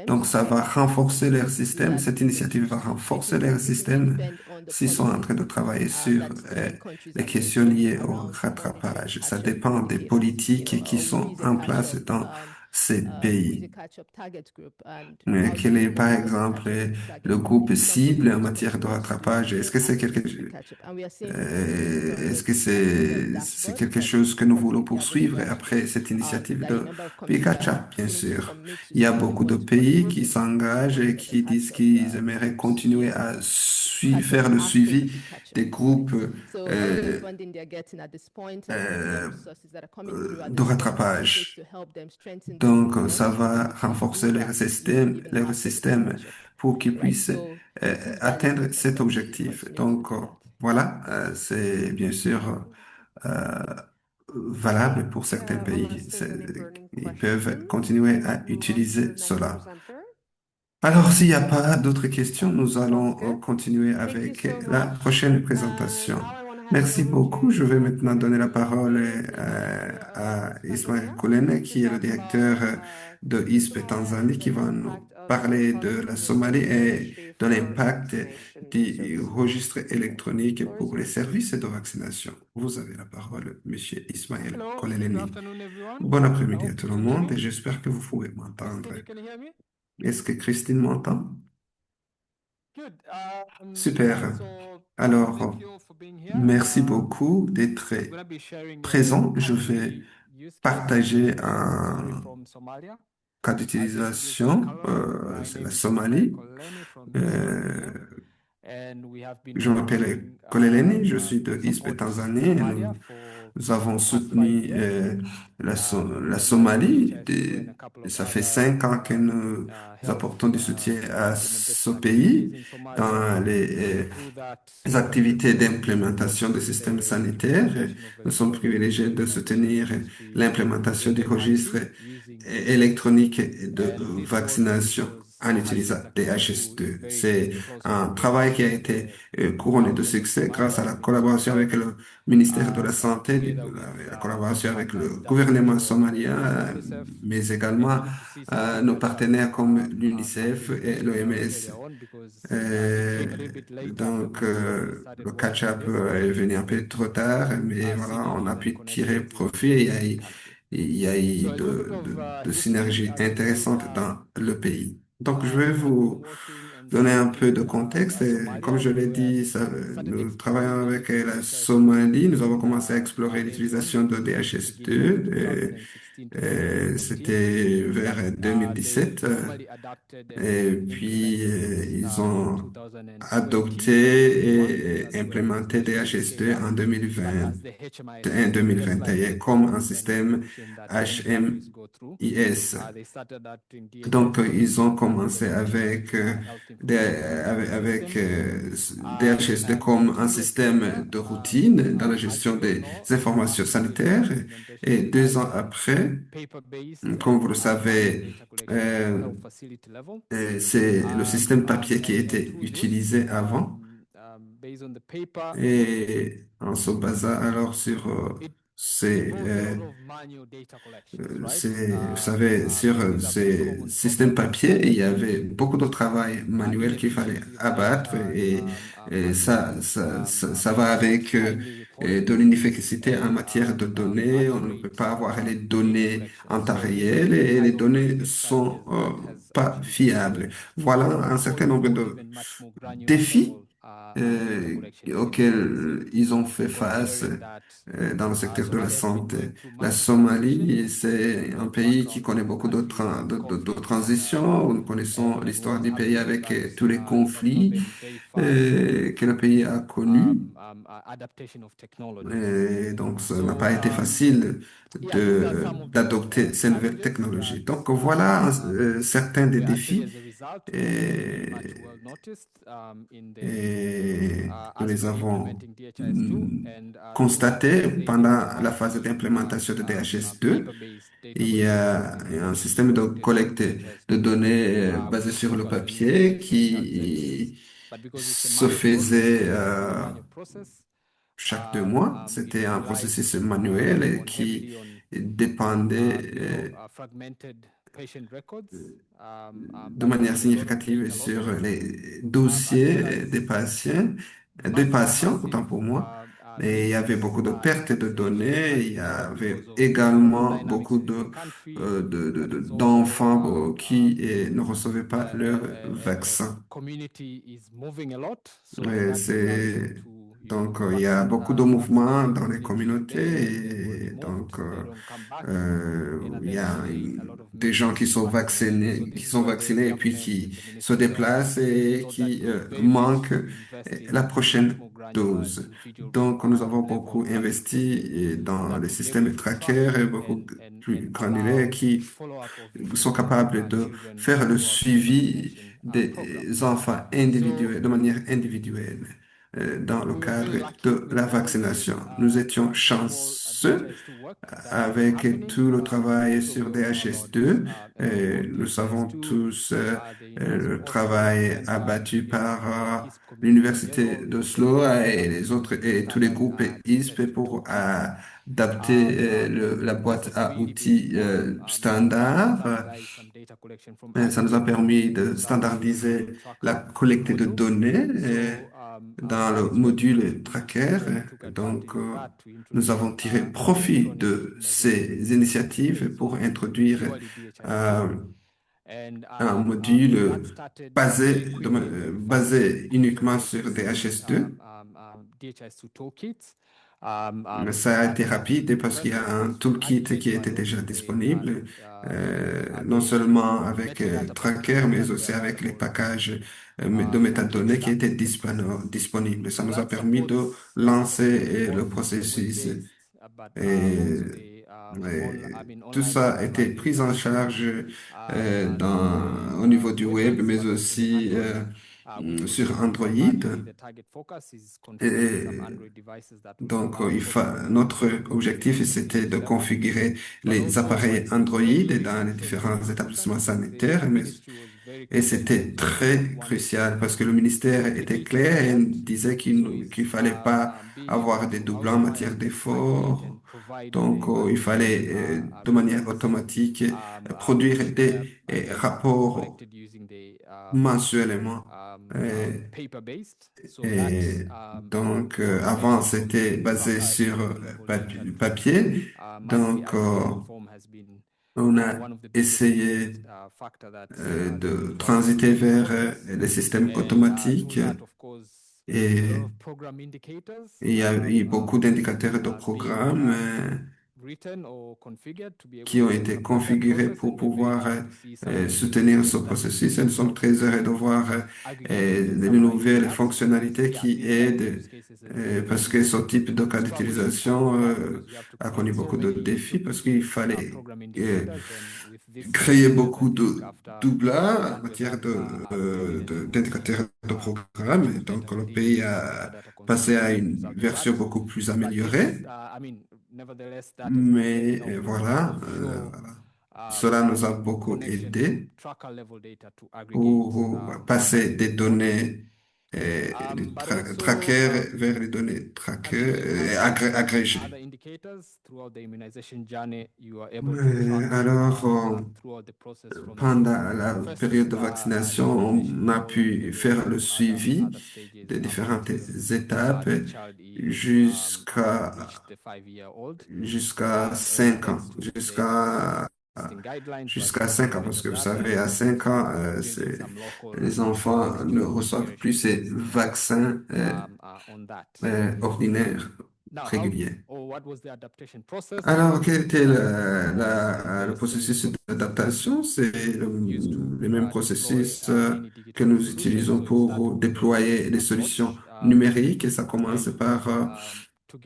Donc, ça va renforcer leur système. Cette initiative va renforcer leur système s'ils sont en train de travailler sur les questions liées au rattrapage. Ça dépend des politiques qui sont en place dans ces pays. Quel est, par exemple, le groupe cible en matière de rattrapage? Est-ce que c'est c'est quelque chose que nous voulons poursuivre après cette initiative de Pikacha, bien sûr. Il y a beaucoup de pays qui s'engagent et qui disent qu'ils aimeraient continuer à faire le suivi des groupes de rattrapage. Donc, ça va renforcer leur système pour qu'ils puissent atteindre cet objectif. Donc, voilà, c'est bien sûr valable pour certains pays. Ils peuvent continuer à utiliser cela. Alors, s'il n'y a pas d'autres questions, nous allons continuer avec la prochaine présentation. Merci beaucoup. Je vais maintenant donner la parole à Ismaël Koulene, qui est le directeur de ISP Tanzanie, qui va nous parler de la Somalie et de l'impact des registres électroniques pour les services de vaccination. Vous avez la parole, Monsieur Ismaël Koulene. Bon après-midi à tout le monde et j'espère que vous pouvez m'entendre. Est-ce que Christine m'entend? Super. Alors, merci beaucoup d'être présent. Je vais partager un cas d'utilisation, c'est la Somalie. Je m'appelle Koleleni, je suis de ISP Tanzanie. Nous avons soutenu la Somalie. Ça fait 5 ans que nous apportons du soutien à ce pays dans les activités d'implémentation des systèmes sanitaires. Nous sommes privilégiés de soutenir l'implémentation du registre électronique de vaccination en utilisant DHS2. C'est un travail qui a été couronné de succès grâce à la collaboration avec le ministère de la Santé, la collaboration avec le gouvernement somalien, mais également nos partenaires comme l'UNICEF et l'OMS. Donc, le catch-up est venu un peu trop tard, mais voilà, on a pu tirer profit. Il y a eu de synergies intéressantes dans le pays. Donc, je vais vous donner un peu de contexte, et comme je l'ai dit, nous travaillons avec la Somalie. Nous avons commencé à explorer l'utilisation de DHS2. C'était vers 2017. Et puis, ils ont adopté et implémenté DHS2 en 2021 comme un système HMIS. Donc, ils ont commencé avec, DHS2 comme un système de routine dans la gestion des informations sanitaires. Et 2 ans après, comme vous le savez, c'est le système papier qui était utilisé avant. Et on se basa alors sur vous savez, sur ces systèmes papier, il y avait beaucoup de travail manuel qu'il fallait abattre et ça va avec de l'inefficacité en matière de données. On ne peut pas avoir les données en temps réel et les données sont pas fiables. Voilà un certain nombre de défis auxquels ils ont fait face dans le secteur de la santé. La Somalie, c'est un pays qui connaît beaucoup de transitions. Nous connaissons l'histoire du pays avec tous les conflits que le pays a connus. Et donc, ça n'a pas été facile d'adopter ces nouvelles technologies. Donc, voilà certains des défis et nous les avons constatés pendant la phase d'implémentation de DHS2. Il y a un système de collecte de données basé sur le papier qui se faisait chaque 2 mois. C'était un processus manuel et qui dépendait de manière significative sur les dossiers des patients, autant pour moi. Et il y avait beaucoup de pertes de données. Il y avait également beaucoup d'enfants qui ne recevaient pas leur vaccin. Donc, il y a beaucoup de mouvements dans les communautés et donc il y a des gens qui sont vaccinés et puis qui se déplacent et qui manquent la prochaine dose. Donc, nous avons beaucoup investi dans les systèmes trackers et beaucoup plus granulaires qui sont capables de faire le suivi des enfants individuels, de manière individuelle dans le cadre de la vaccination. Nous étions chanceux avec tout le travail sur DHS2. Nous savons tous le travail abattu par l'Université d'Oslo et les autres et tous les groupes ISP pour adapter la boîte à outils standard. Ça nous a permis de standardiser la collecte de données dans le module tracker. Donc, nous avons tiré profit de ces initiatives pour introduire un module basé uniquement sur DHS2. Ça a été rapide parce qu'il y a un toolkit qui était déjà disponible, non seulement avec Tracker, mais aussi avec les packages de métadonnées qui étaient disponibles. Ça nous a permis de lancer le processus. Et tout ça a été pris en charge au niveau du web, mais aussi sur Android. Et donc, notre objectif, c'était de configurer les appareils Android dans les différents établissements sanitaires. Et c'était très crucial parce que le ministère était clair et disait qu'il fallait pas avoir des doublons en matière d'efforts. Donc, il fallait de manière automatique produire des rapports mensuellement. Et donc, avant, c'était basé sur papier. Donc, On a essayé de transiter vers les systèmes automatiques et il y a eu beaucoup d'indicateurs de programme qui ont été configurés pour pouvoir soutenir ce processus. Et nous sommes très heureux de voir de nouvelles fonctionnalités qui aident parce que ce type de cas d'utilisation a connu beaucoup de défis parce qu'il fallait créer beaucoup de doublage en matière d'indicateurs de programme. Et donc, le pays a passé à une version beaucoup plus améliorée. Mais voilà, cela nous a beaucoup aidé pour passer des données trackers vers les données trackers agrégées. Alors, pendant la période de vaccination, on a pu faire le suivi des différentes étapes jusqu'à 5 ans, jusqu'à 5 ans, parce que vous savez, à 5 ans, les enfants ne reçoivent plus ces vaccins ordinaires, réguliers. Alors, quel était le processus d'adaptation? C'est le même processus que nous utilisons pour déployer les solutions numériques et ça commence par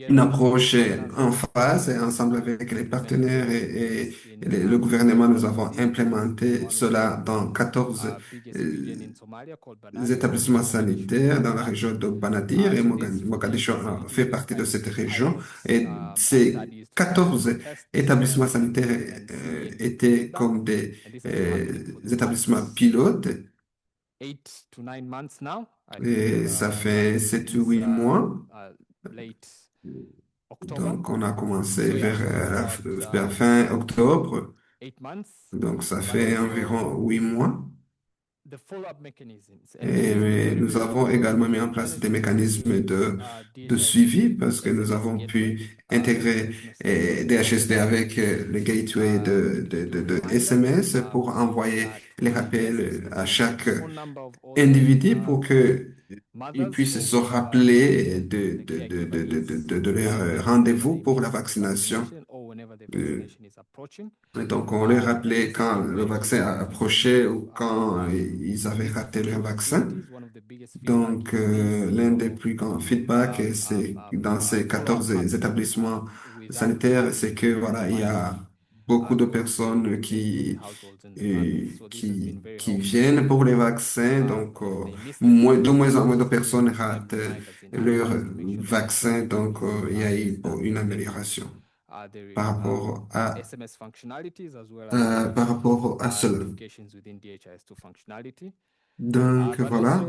une approche en phase et ensemble avec les partenaires et le gouvernement, nous avons implémenté cela dans 14 établissements sanitaires dans la région de Banadir et Mogadiscio fait partie de cette région. Et ces 14 établissements sanitaires étaient comme des établissements pilotes. Et ça fait 7 ou 8 mois. Donc, on a commencé vers fin octobre. Donc, ça fait environ 8 mois. Et nous avons également mis en place des mécanismes de suivi parce que nous avons pu intégrer des HSD avec le gateway de SMS pour envoyer les rappels à chaque individu pour qu'ils puissent se rappeler de leur rendez-vous pour la vaccination. Et donc, on les rappelait quand le vaccin approchait ou quand ils avaient raté leur vaccin. Donc, l'un des plus grands feedbacks, c'est dans ces 14 établissements sanitaires, c'est que voilà, il y a beaucoup de personnes qui viennent pour les vaccins. Donc, de moins en moins de personnes ratent leur vaccin. Donc, il y a eu une amélioration par rapport à cela. Donc voilà,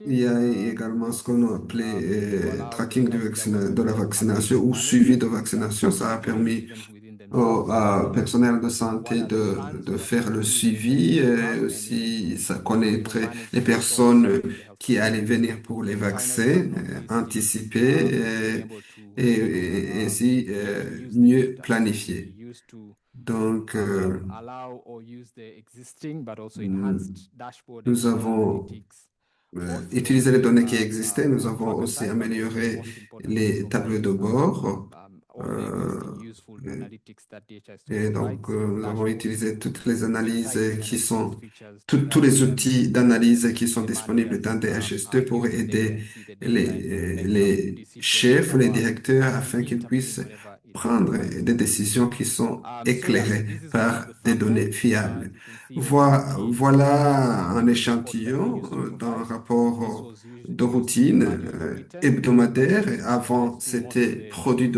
il y a également ce qu'on a appelé tracking de la vaccination ou suivi de vaccination. Ça a permis au personnel de santé de faire le suivi et aussi ça connaîtrait les personnes qui allaient venir pour les vaccins, anticiper et ainsi mieux planifier. Donc, nous avons utilisé les données qui existaient. Nous avons aussi amélioré les tableaux de bord. Et donc, nous avons utilisé toutes les analyses qui sont, tous les outils d'analyse qui sont disponibles dans DHS2 pour aider les chefs, les directeurs afin qu'ils puissent prendre des décisions qui sont éclairées par des données fiables. Voilà un échantillon d'un rapport de routine hebdomadaire. Avant, c'était produit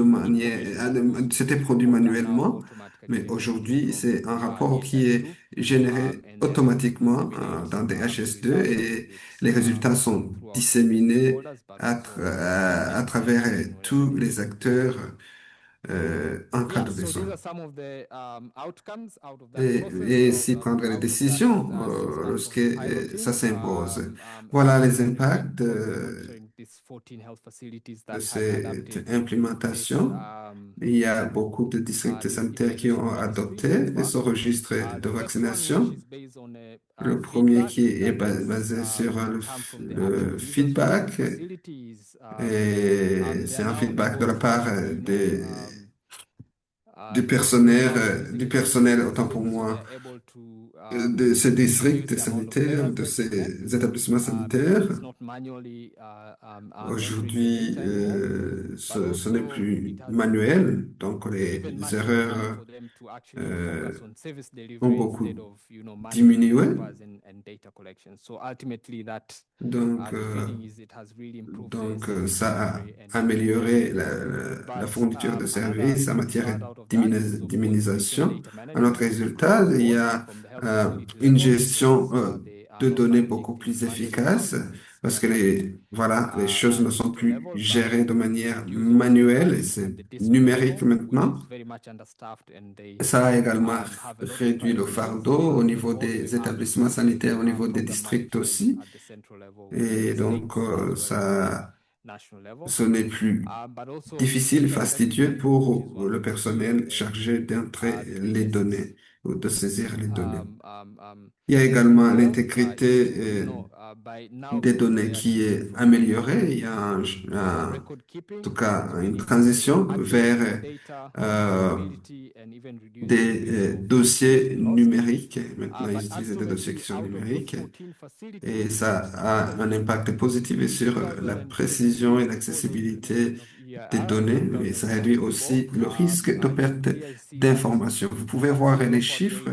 manuellement, mais aujourd'hui, c'est un rapport qui est généré automatiquement dans des HS2 et les résultats sont disséminés à travers tous les acteurs en cas de besoin. Et ainsi prendre les décisions lorsque ça s'impose. Voilà les impacts de cette implémentation. Il y a beaucoup de districts sanitaires qui ont adopté ce registre de vaccination. Le premier qui est basé sur le feedback, et c'est un feedback de la part du personnel, autant pour moi, de ces districts sanitaires, de ces établissements sanitaires. Aujourd'hui, ce n'est plus manuel, donc les erreurs ont beaucoup diminué. Donc, ça a amélioré la fourniture de services en matière d'immunisation. En autre résultat, il y a une gestion de données beaucoup plus efficace parce que les choses ne sont plus gérées de manière manuelle, et c'est numérique maintenant. Ça a également réduit le fardeau au niveau des établissements sanitaires, au niveau des districts aussi. Et donc, ce n'est plus difficile, fastidieux pour le personnel chargé d'entrer les données ou de saisir les données. Il y a également l'intégrité des données qui est améliorée. Il y a en tout cas une transition vers des dossiers numériques. Maintenant, ils utilisent des dossiers qui sont numériques. Et ça a un impact positif sur la précision et l'accessibilité des données, mais ça réduit aussi le risque de perte d'informations. Vous pouvez voir les chiffres.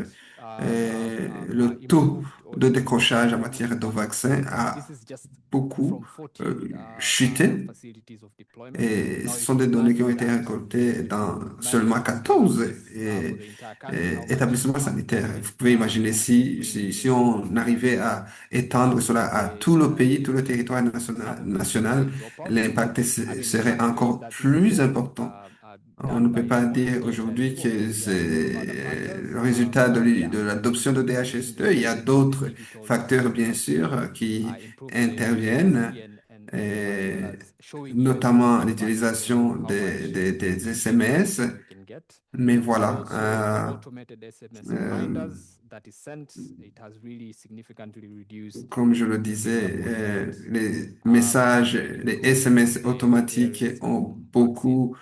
Le taux de décrochage en matière de vaccins a beaucoup chuté, et ce sont des données qui ont été récoltées dans seulement 14 établissements sanitaires. Vous pouvez imaginer si on arrivait à étendre cela à tout le pays, tout le territoire national, l'impact serait encore plus important. On ne peut pas dire aujourd'hui que c'est le résultat de l'adoption de DHS2. Il y a d'autres facteurs, bien sûr, qui interviennent, notamment l'utilisation des SMS. Mais voilà, comme je le disais, les messages, les SMS automatiques ont beaucoup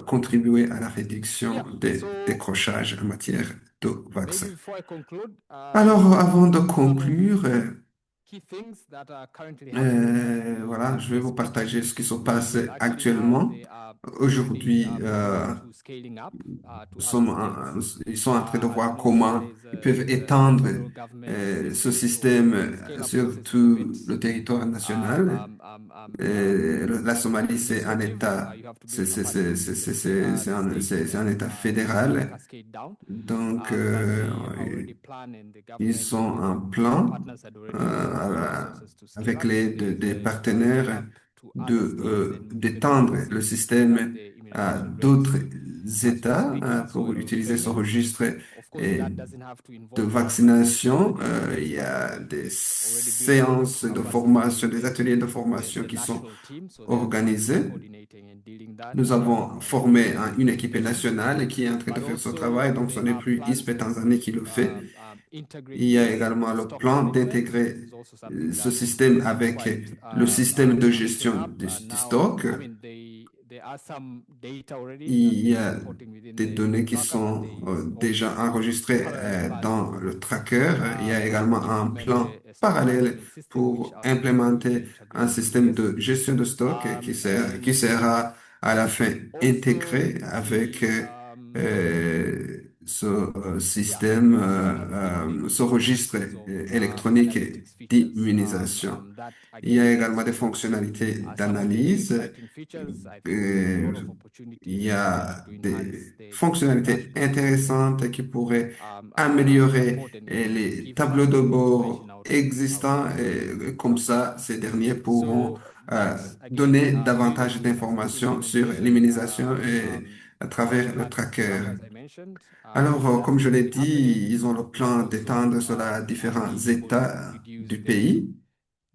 contribuer à la réduction des décrochages en matière de vaccins. Alors, avant de conclure, voilà, je vais vous partager ce qui se passe actuellement. Aujourd'hui, ils sont en train de voir comment ils peuvent étendre ce système sur tout le territoire national. La Somalie, c'est un État, c'est un État fédéral. Donc, ils ont un plan avec des partenaires d'étendre le système à d'autres États pour utiliser ce registre de vaccination. Il y a des séances de formation, des ateliers de formation qui sont organisés. Nous avons formé une équipe nationale qui est en train de faire ce travail, donc ce n'est plus ISPE Tanzanie qui le fait. Il y a également le plan d'intégrer ce système avec le système de gestion du stock. Il y a des données qui sont déjà enregistrées dans le tracker. Il y a également un plan parallèle pour implémenter un système de gestion de stock qui sera à la fin intégré avec ce système, ce registre électronique d'immunisation. Il y a également des fonctionnalités d'analyse. Il y a des fonctionnalités intéressantes qui pourraient améliorer les tableaux de bord existants, et comme ça, ces derniers pourront donner davantage d'informations sur l'immunisation à travers le tracker. Alors, comme je l'ai dit, ils ont le plan d'étendre cela à différents États du pays.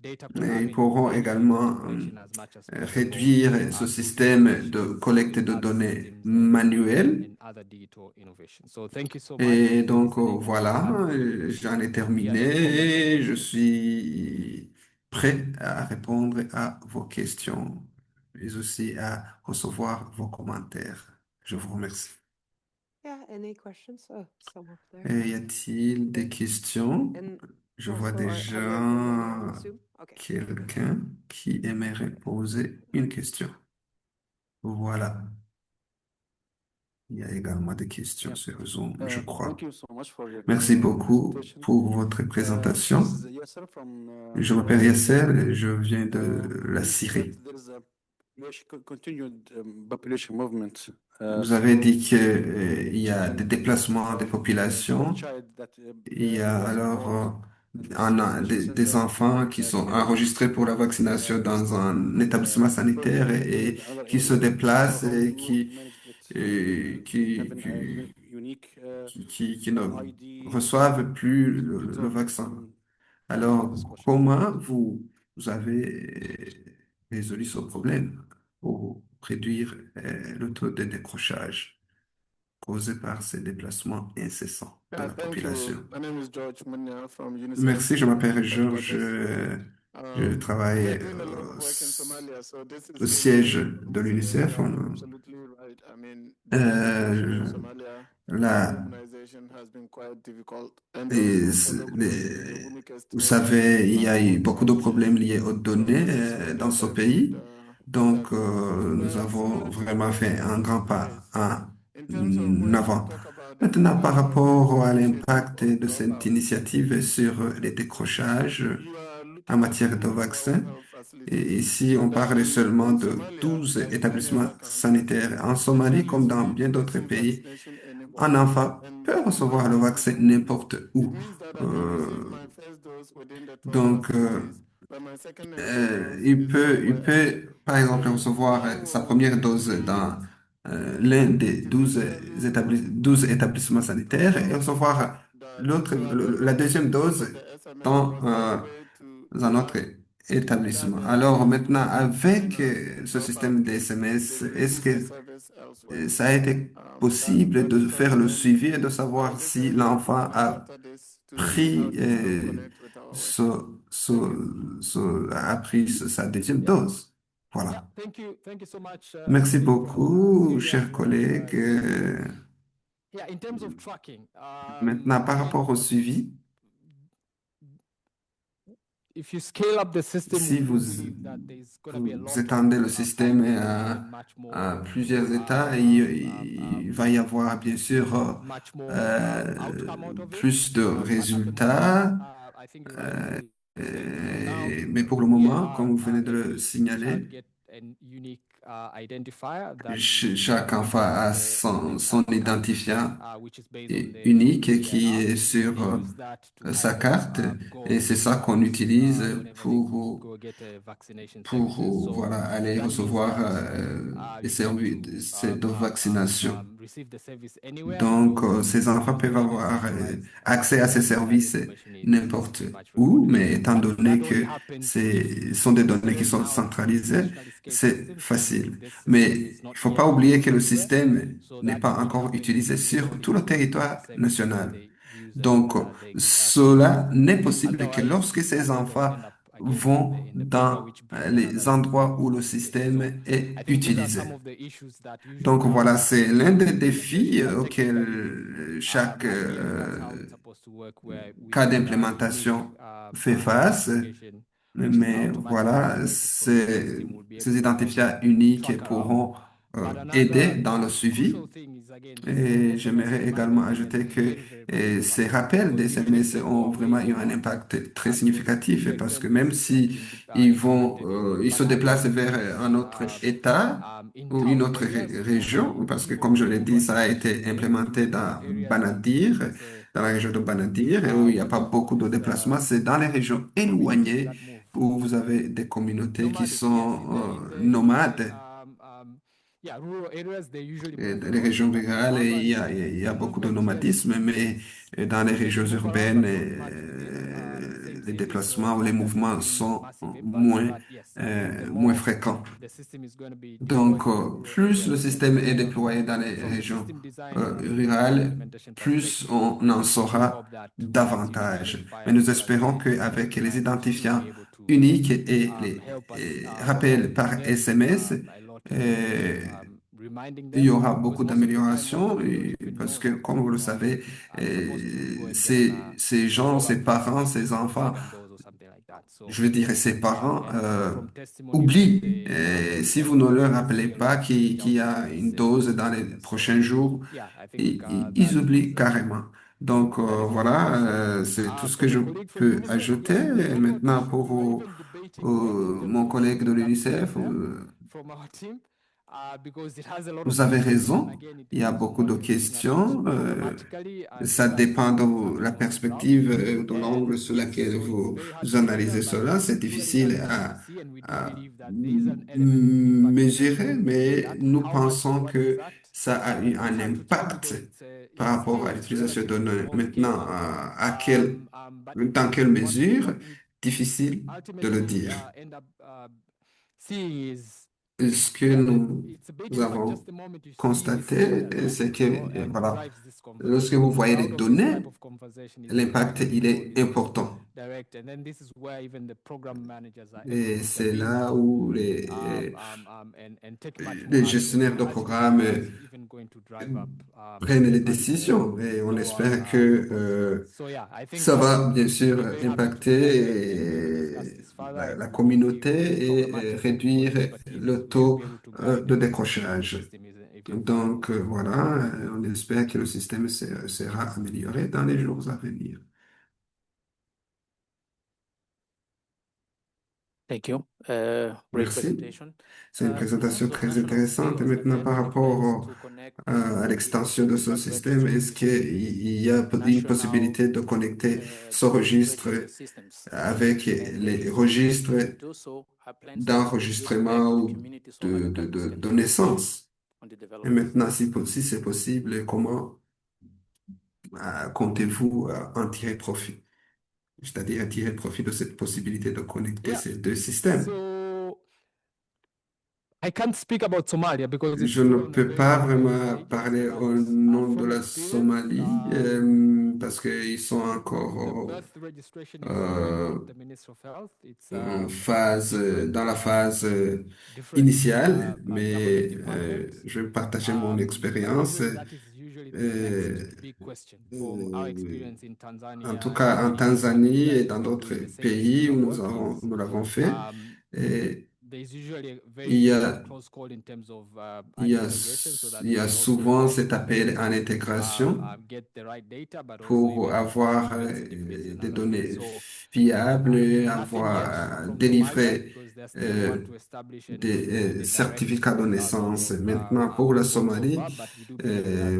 Ils pourront également réduire ce système de collecte de données manuelles. Et donc, voilà, j'en ai terminé. Je suis prêt à répondre à vos questions, mais aussi à recevoir vos commentaires. Je vous remercie. Yeah, any questions? Oh, some up there. Et y a-t-il des questions? And Je vois also, are we déjà on Zoom? Okay. quelqu'un qui aimerait poser une question. Voilà. Il y a également des questions sur Zoom, je crois. Thank you so much for your Merci beaucoup presentation. pour votre présentation. This is Yasser from, Je m'appelle Yasser et je viens de la you Syrie. said there is a continued population movement. Vous avez dit qu'il y a des déplacements des populations. Il y a alors des enfants qui sont enregistrés pour la vaccination dans un établissement sanitaire et qui se déplacent et qui ne reçoivent plus le vaccin. Alors, comment vous avez résolu ce problème pour réduire le taux de décrochage causé par ces déplacements incessants de la population? Merci, je m'appelle Georges. Je travaille au siège de l'UNICEF. Là, vous savez, il y a eu beaucoup de problèmes liés aux données dans ce pays. Donc, nous avons vraiment fait un grand pas en avant. Maintenant, par rapport à l'impact de cette initiative sur les décrochages en matière de vaccins, et ici, on parle seulement de 12 établissements sanitaires en Somalie, comme dans bien d'autres pays. Un enfant peut recevoir le vaccin n'importe où. Donc, il peut, par exemple, recevoir sa première dose dans l'un des 12 établissements sanitaires et recevoir la deuxième dose dans un autre établissement. Alors maintenant, avec ce système des SMS, est-ce que ça a été possible de faire le suivi et de savoir si l'enfant a pris, a pris sa deuxième dose? Voilà. Merci beaucoup, chers collègues. Maintenant, par rapport au suivi, si vous étendez le système à plusieurs États, il va y avoir bien sûr plus de résultats. Mais pour le moment, comme vous venez de le signaler, chaque enfant a son identifiant unique qui est sur sa carte et c'est ça qu'on utilise pour voilà, aller recevoir les services de vaccination. Donc, ces enfants peuvent avoir accès à ces services n'importe où, mais étant donné que ce sont des données qui sont centralisées, c'est facile. Mais il ne faut pas oublier que le système n'est pas encore utilisé sur tout le territoire national. Donc, cela n'est possible que lorsque ces enfants vont dans les endroits où le système est utilisé. Donc voilà, c'est l'un des défis auxquels chaque cas d'implémentation fait face. Mais voilà, ces identifiants uniques pourront aider dans le suivi. Et j'aimerais également ajouter que ces rappels des SMS ont vraiment eu un impact très significatif parce que même si ils se déplacent vers un autre État ou une autre région, parce que comme je l'ai dit, ça a été implémenté dans Banadir, dans la région de Banadir, et où il n'y a pas beaucoup de déplacements, c'est dans les régions éloignées où vous avez des communautés qui sont nomades. Et dans les régions rurales, il y a beaucoup de nomadisme, mais dans les régions urbaines, les déplacements ou les mouvements sont moins fréquents. Donc, plus le système est déployé dans les régions rurales, plus on en saura davantage. Mais nous espérons qu'avec les identifiants uniques et les rappels par SMS, il y aura beaucoup d'améliorations parce que, comme vous le savez, ces gens, ces parents, ces enfants, je veux dire, ces parents oublient. Et si vous ne leur rappelez pas qu'il y a une dose dans les prochains jours, ils oublient carrément. Donc voilà, c'est tout ce que je peux ajouter. Et maintenant, pour mon collègue de l'UNICEF, vous avez raison, il y a beaucoup de questions. Ça dépend de la perspective, de l'angle sur lequel vous analysez cela. C'est difficile à mesurer, mais nous pensons que ça a eu un impact par rapport à l'utilisation de données. Maintenant, dans quelle mesure? Difficile de le dire. Ce que nous avons constaté, c'est que, voilà, lorsque vous voyez les données, l'impact, il est important. Et c'est là où les gestionnaires de programmes prennent les décisions. Et on espère que ça va bien sûr impacter la communauté et réduire le taux de décrochage. Donc voilà, on espère que le système sera amélioré dans les jours à venir. Thank you. Great Merci. presentation. C'est une présentation très intéressante. Et maintenant, par rapport à l'extension de ce système, est-ce qu'il y a une possibilité de connecter ce registre avec les registres d'enregistrement ou de naissance? Et maintenant, si c'est possible, comment comptez-vous en tirer profit? C'est-à-dire tirer profit de cette possibilité de connecter ces deux systèmes. Je ne peux pas vraiment parler au nom de la Somalie parce qu'ils sont encore dans la phase initiale, mais je vais partager mon expérience. En tout cas, en Tanzanie et dans d'autres pays où nous l'avons fait, et il y a, il y a souvent cet appel en intégration pour avoir des données fiables, délivrer des certificats de naissance. Maintenant, pour la Somalie,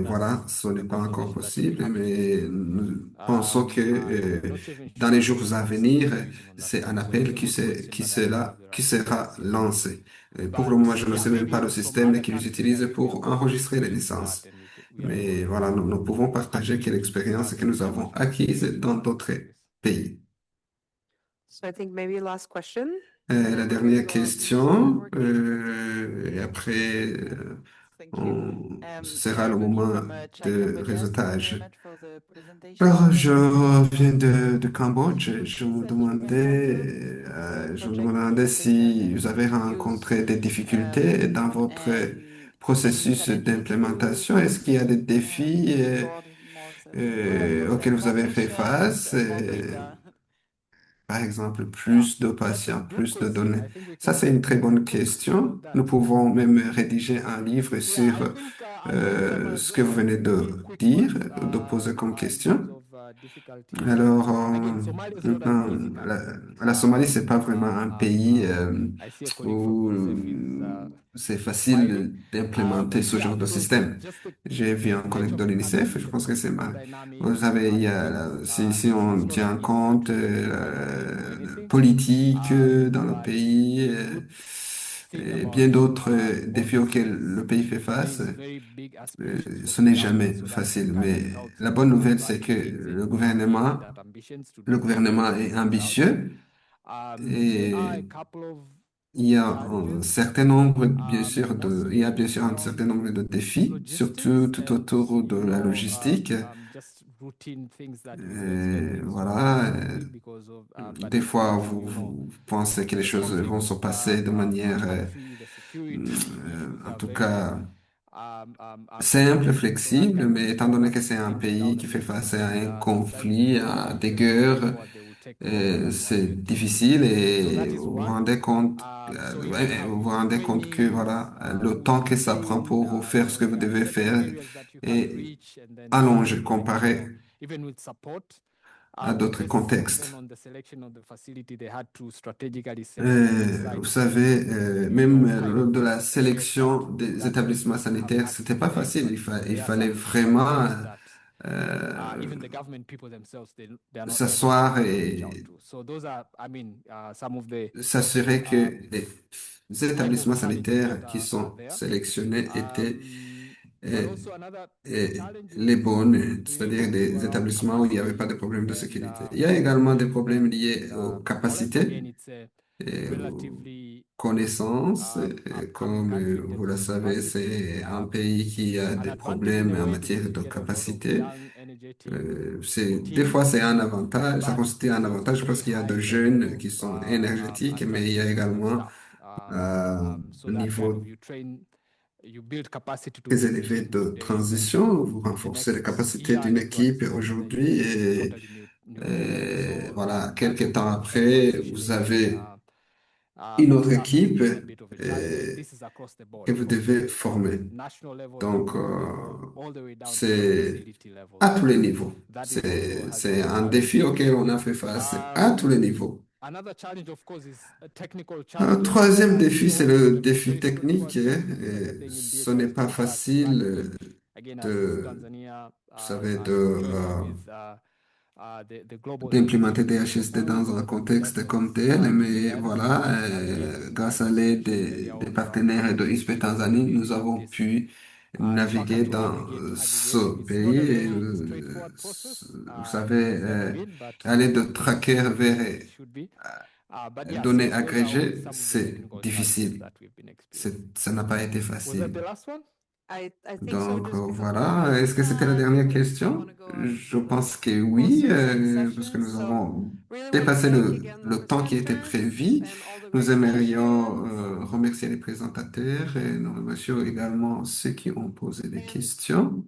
voilà, ce n'est pas encore possible, mais nous pensons que dans les jours à venir, c'est un appel qui sera lancé. Pour le moment, je ne sais même pas le système qu'ils utilisent pour enregistrer les naissances. Mais voilà, nous pouvons partager quelle expérience que nous avons acquise dans d'autres pays. So I think maybe last question. La dernière question, et après, ce sera le moment de réseautage. Alors, je viens de Cambodge. Je me demandais si vous avez rencontré des difficultés dans votre processus d'implémentation. Est-ce qu'il y a des défis auxquels vous avez fait face? Par exemple, plus de patients, plus de données. Ça, c'est une très bonne question. Nous pouvons même rédiger un livre sur ce que vous venez de dire, de poser comme question. Alors, maintenant, la Somalie, c'est pas vraiment un pays où c'est facile d'implémenter ce genre de système. J'ai vu un collègue de l'UNICEF, je pense que c'est mal. Vous savez, si on tient compte politique dans le pays, et bien d'autres défis auxquels le pays fait face, ce n'est jamais facile. Mais la bonne nouvelle, c'est que le gouvernement est ambitieux et il y a un certain nombre, bien sûr, il y a bien sûr un certain nombre de défis, surtout tout autour de la logistique. Voilà, des fois, vous pensez que les choses vont se passer de manière, en tout cas, simple, flexible, mais étant donné que c'est un pays qui fait face à un conflit, à des guerres, c'est difficile et vous vous rendez compte, ouais, vous vous rendez compte que voilà, le temps que ça prend pour faire ce que vous devez faire est allongé comparé à d'autres contextes. Vous savez, même lors de la sélection des établissements sanitaires, c'était pas facile. Il fallait vraiment s'asseoir et s'assurer que les établissements sanitaires qui sont sélectionnés étaient et les bonnes, c'est-à-dire des établissements où il n'y avait pas de problème de sécurité. Il y a également des problèmes liés aux capacités et aux connaissances. Comme vous le savez, c'est un pays qui a des problèmes en matière de capacité. Des fois, c'est un avantage, ça constitue un avantage parce qu'il y a de jeunes qui sont énergétiques, mais il y a également le niveau très élevé de transition. Vous renforcez les capacités d'une équipe aujourd'hui et voilà, quelques temps après, vous avez une autre équipe que vous devez former. Donc, c'est à tous les niveaux. C'est un défi auquel on a fait face à tous les niveaux. Un troisième défi, c'est le défi technique. Ce n'est pas facile vous savez, d'implémenter des HSD dans un contexte comme tel, mais voilà, grâce à l'aide des partenaires et de ISPE Tanzanie, nous avons pu naviguer dans ce pays et, vous savez, à l'aide de trackers vers données agrégées, c'est difficile. Ça n'a pas été facile. Donc voilà, est-ce que c'était la dernière question? Je pense que oui, parce que nous avons dépassé le temps qui était prévu. Nous aimerions remercier les présentateurs et nous remercions également ceux qui ont posé des questions.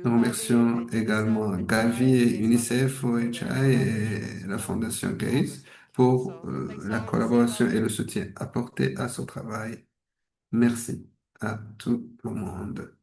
Nous remercions également Gavi et UNICEF, OHI et la Fondation Gates pour la collaboration et le soutien apporté à ce travail. Merci à tout le monde.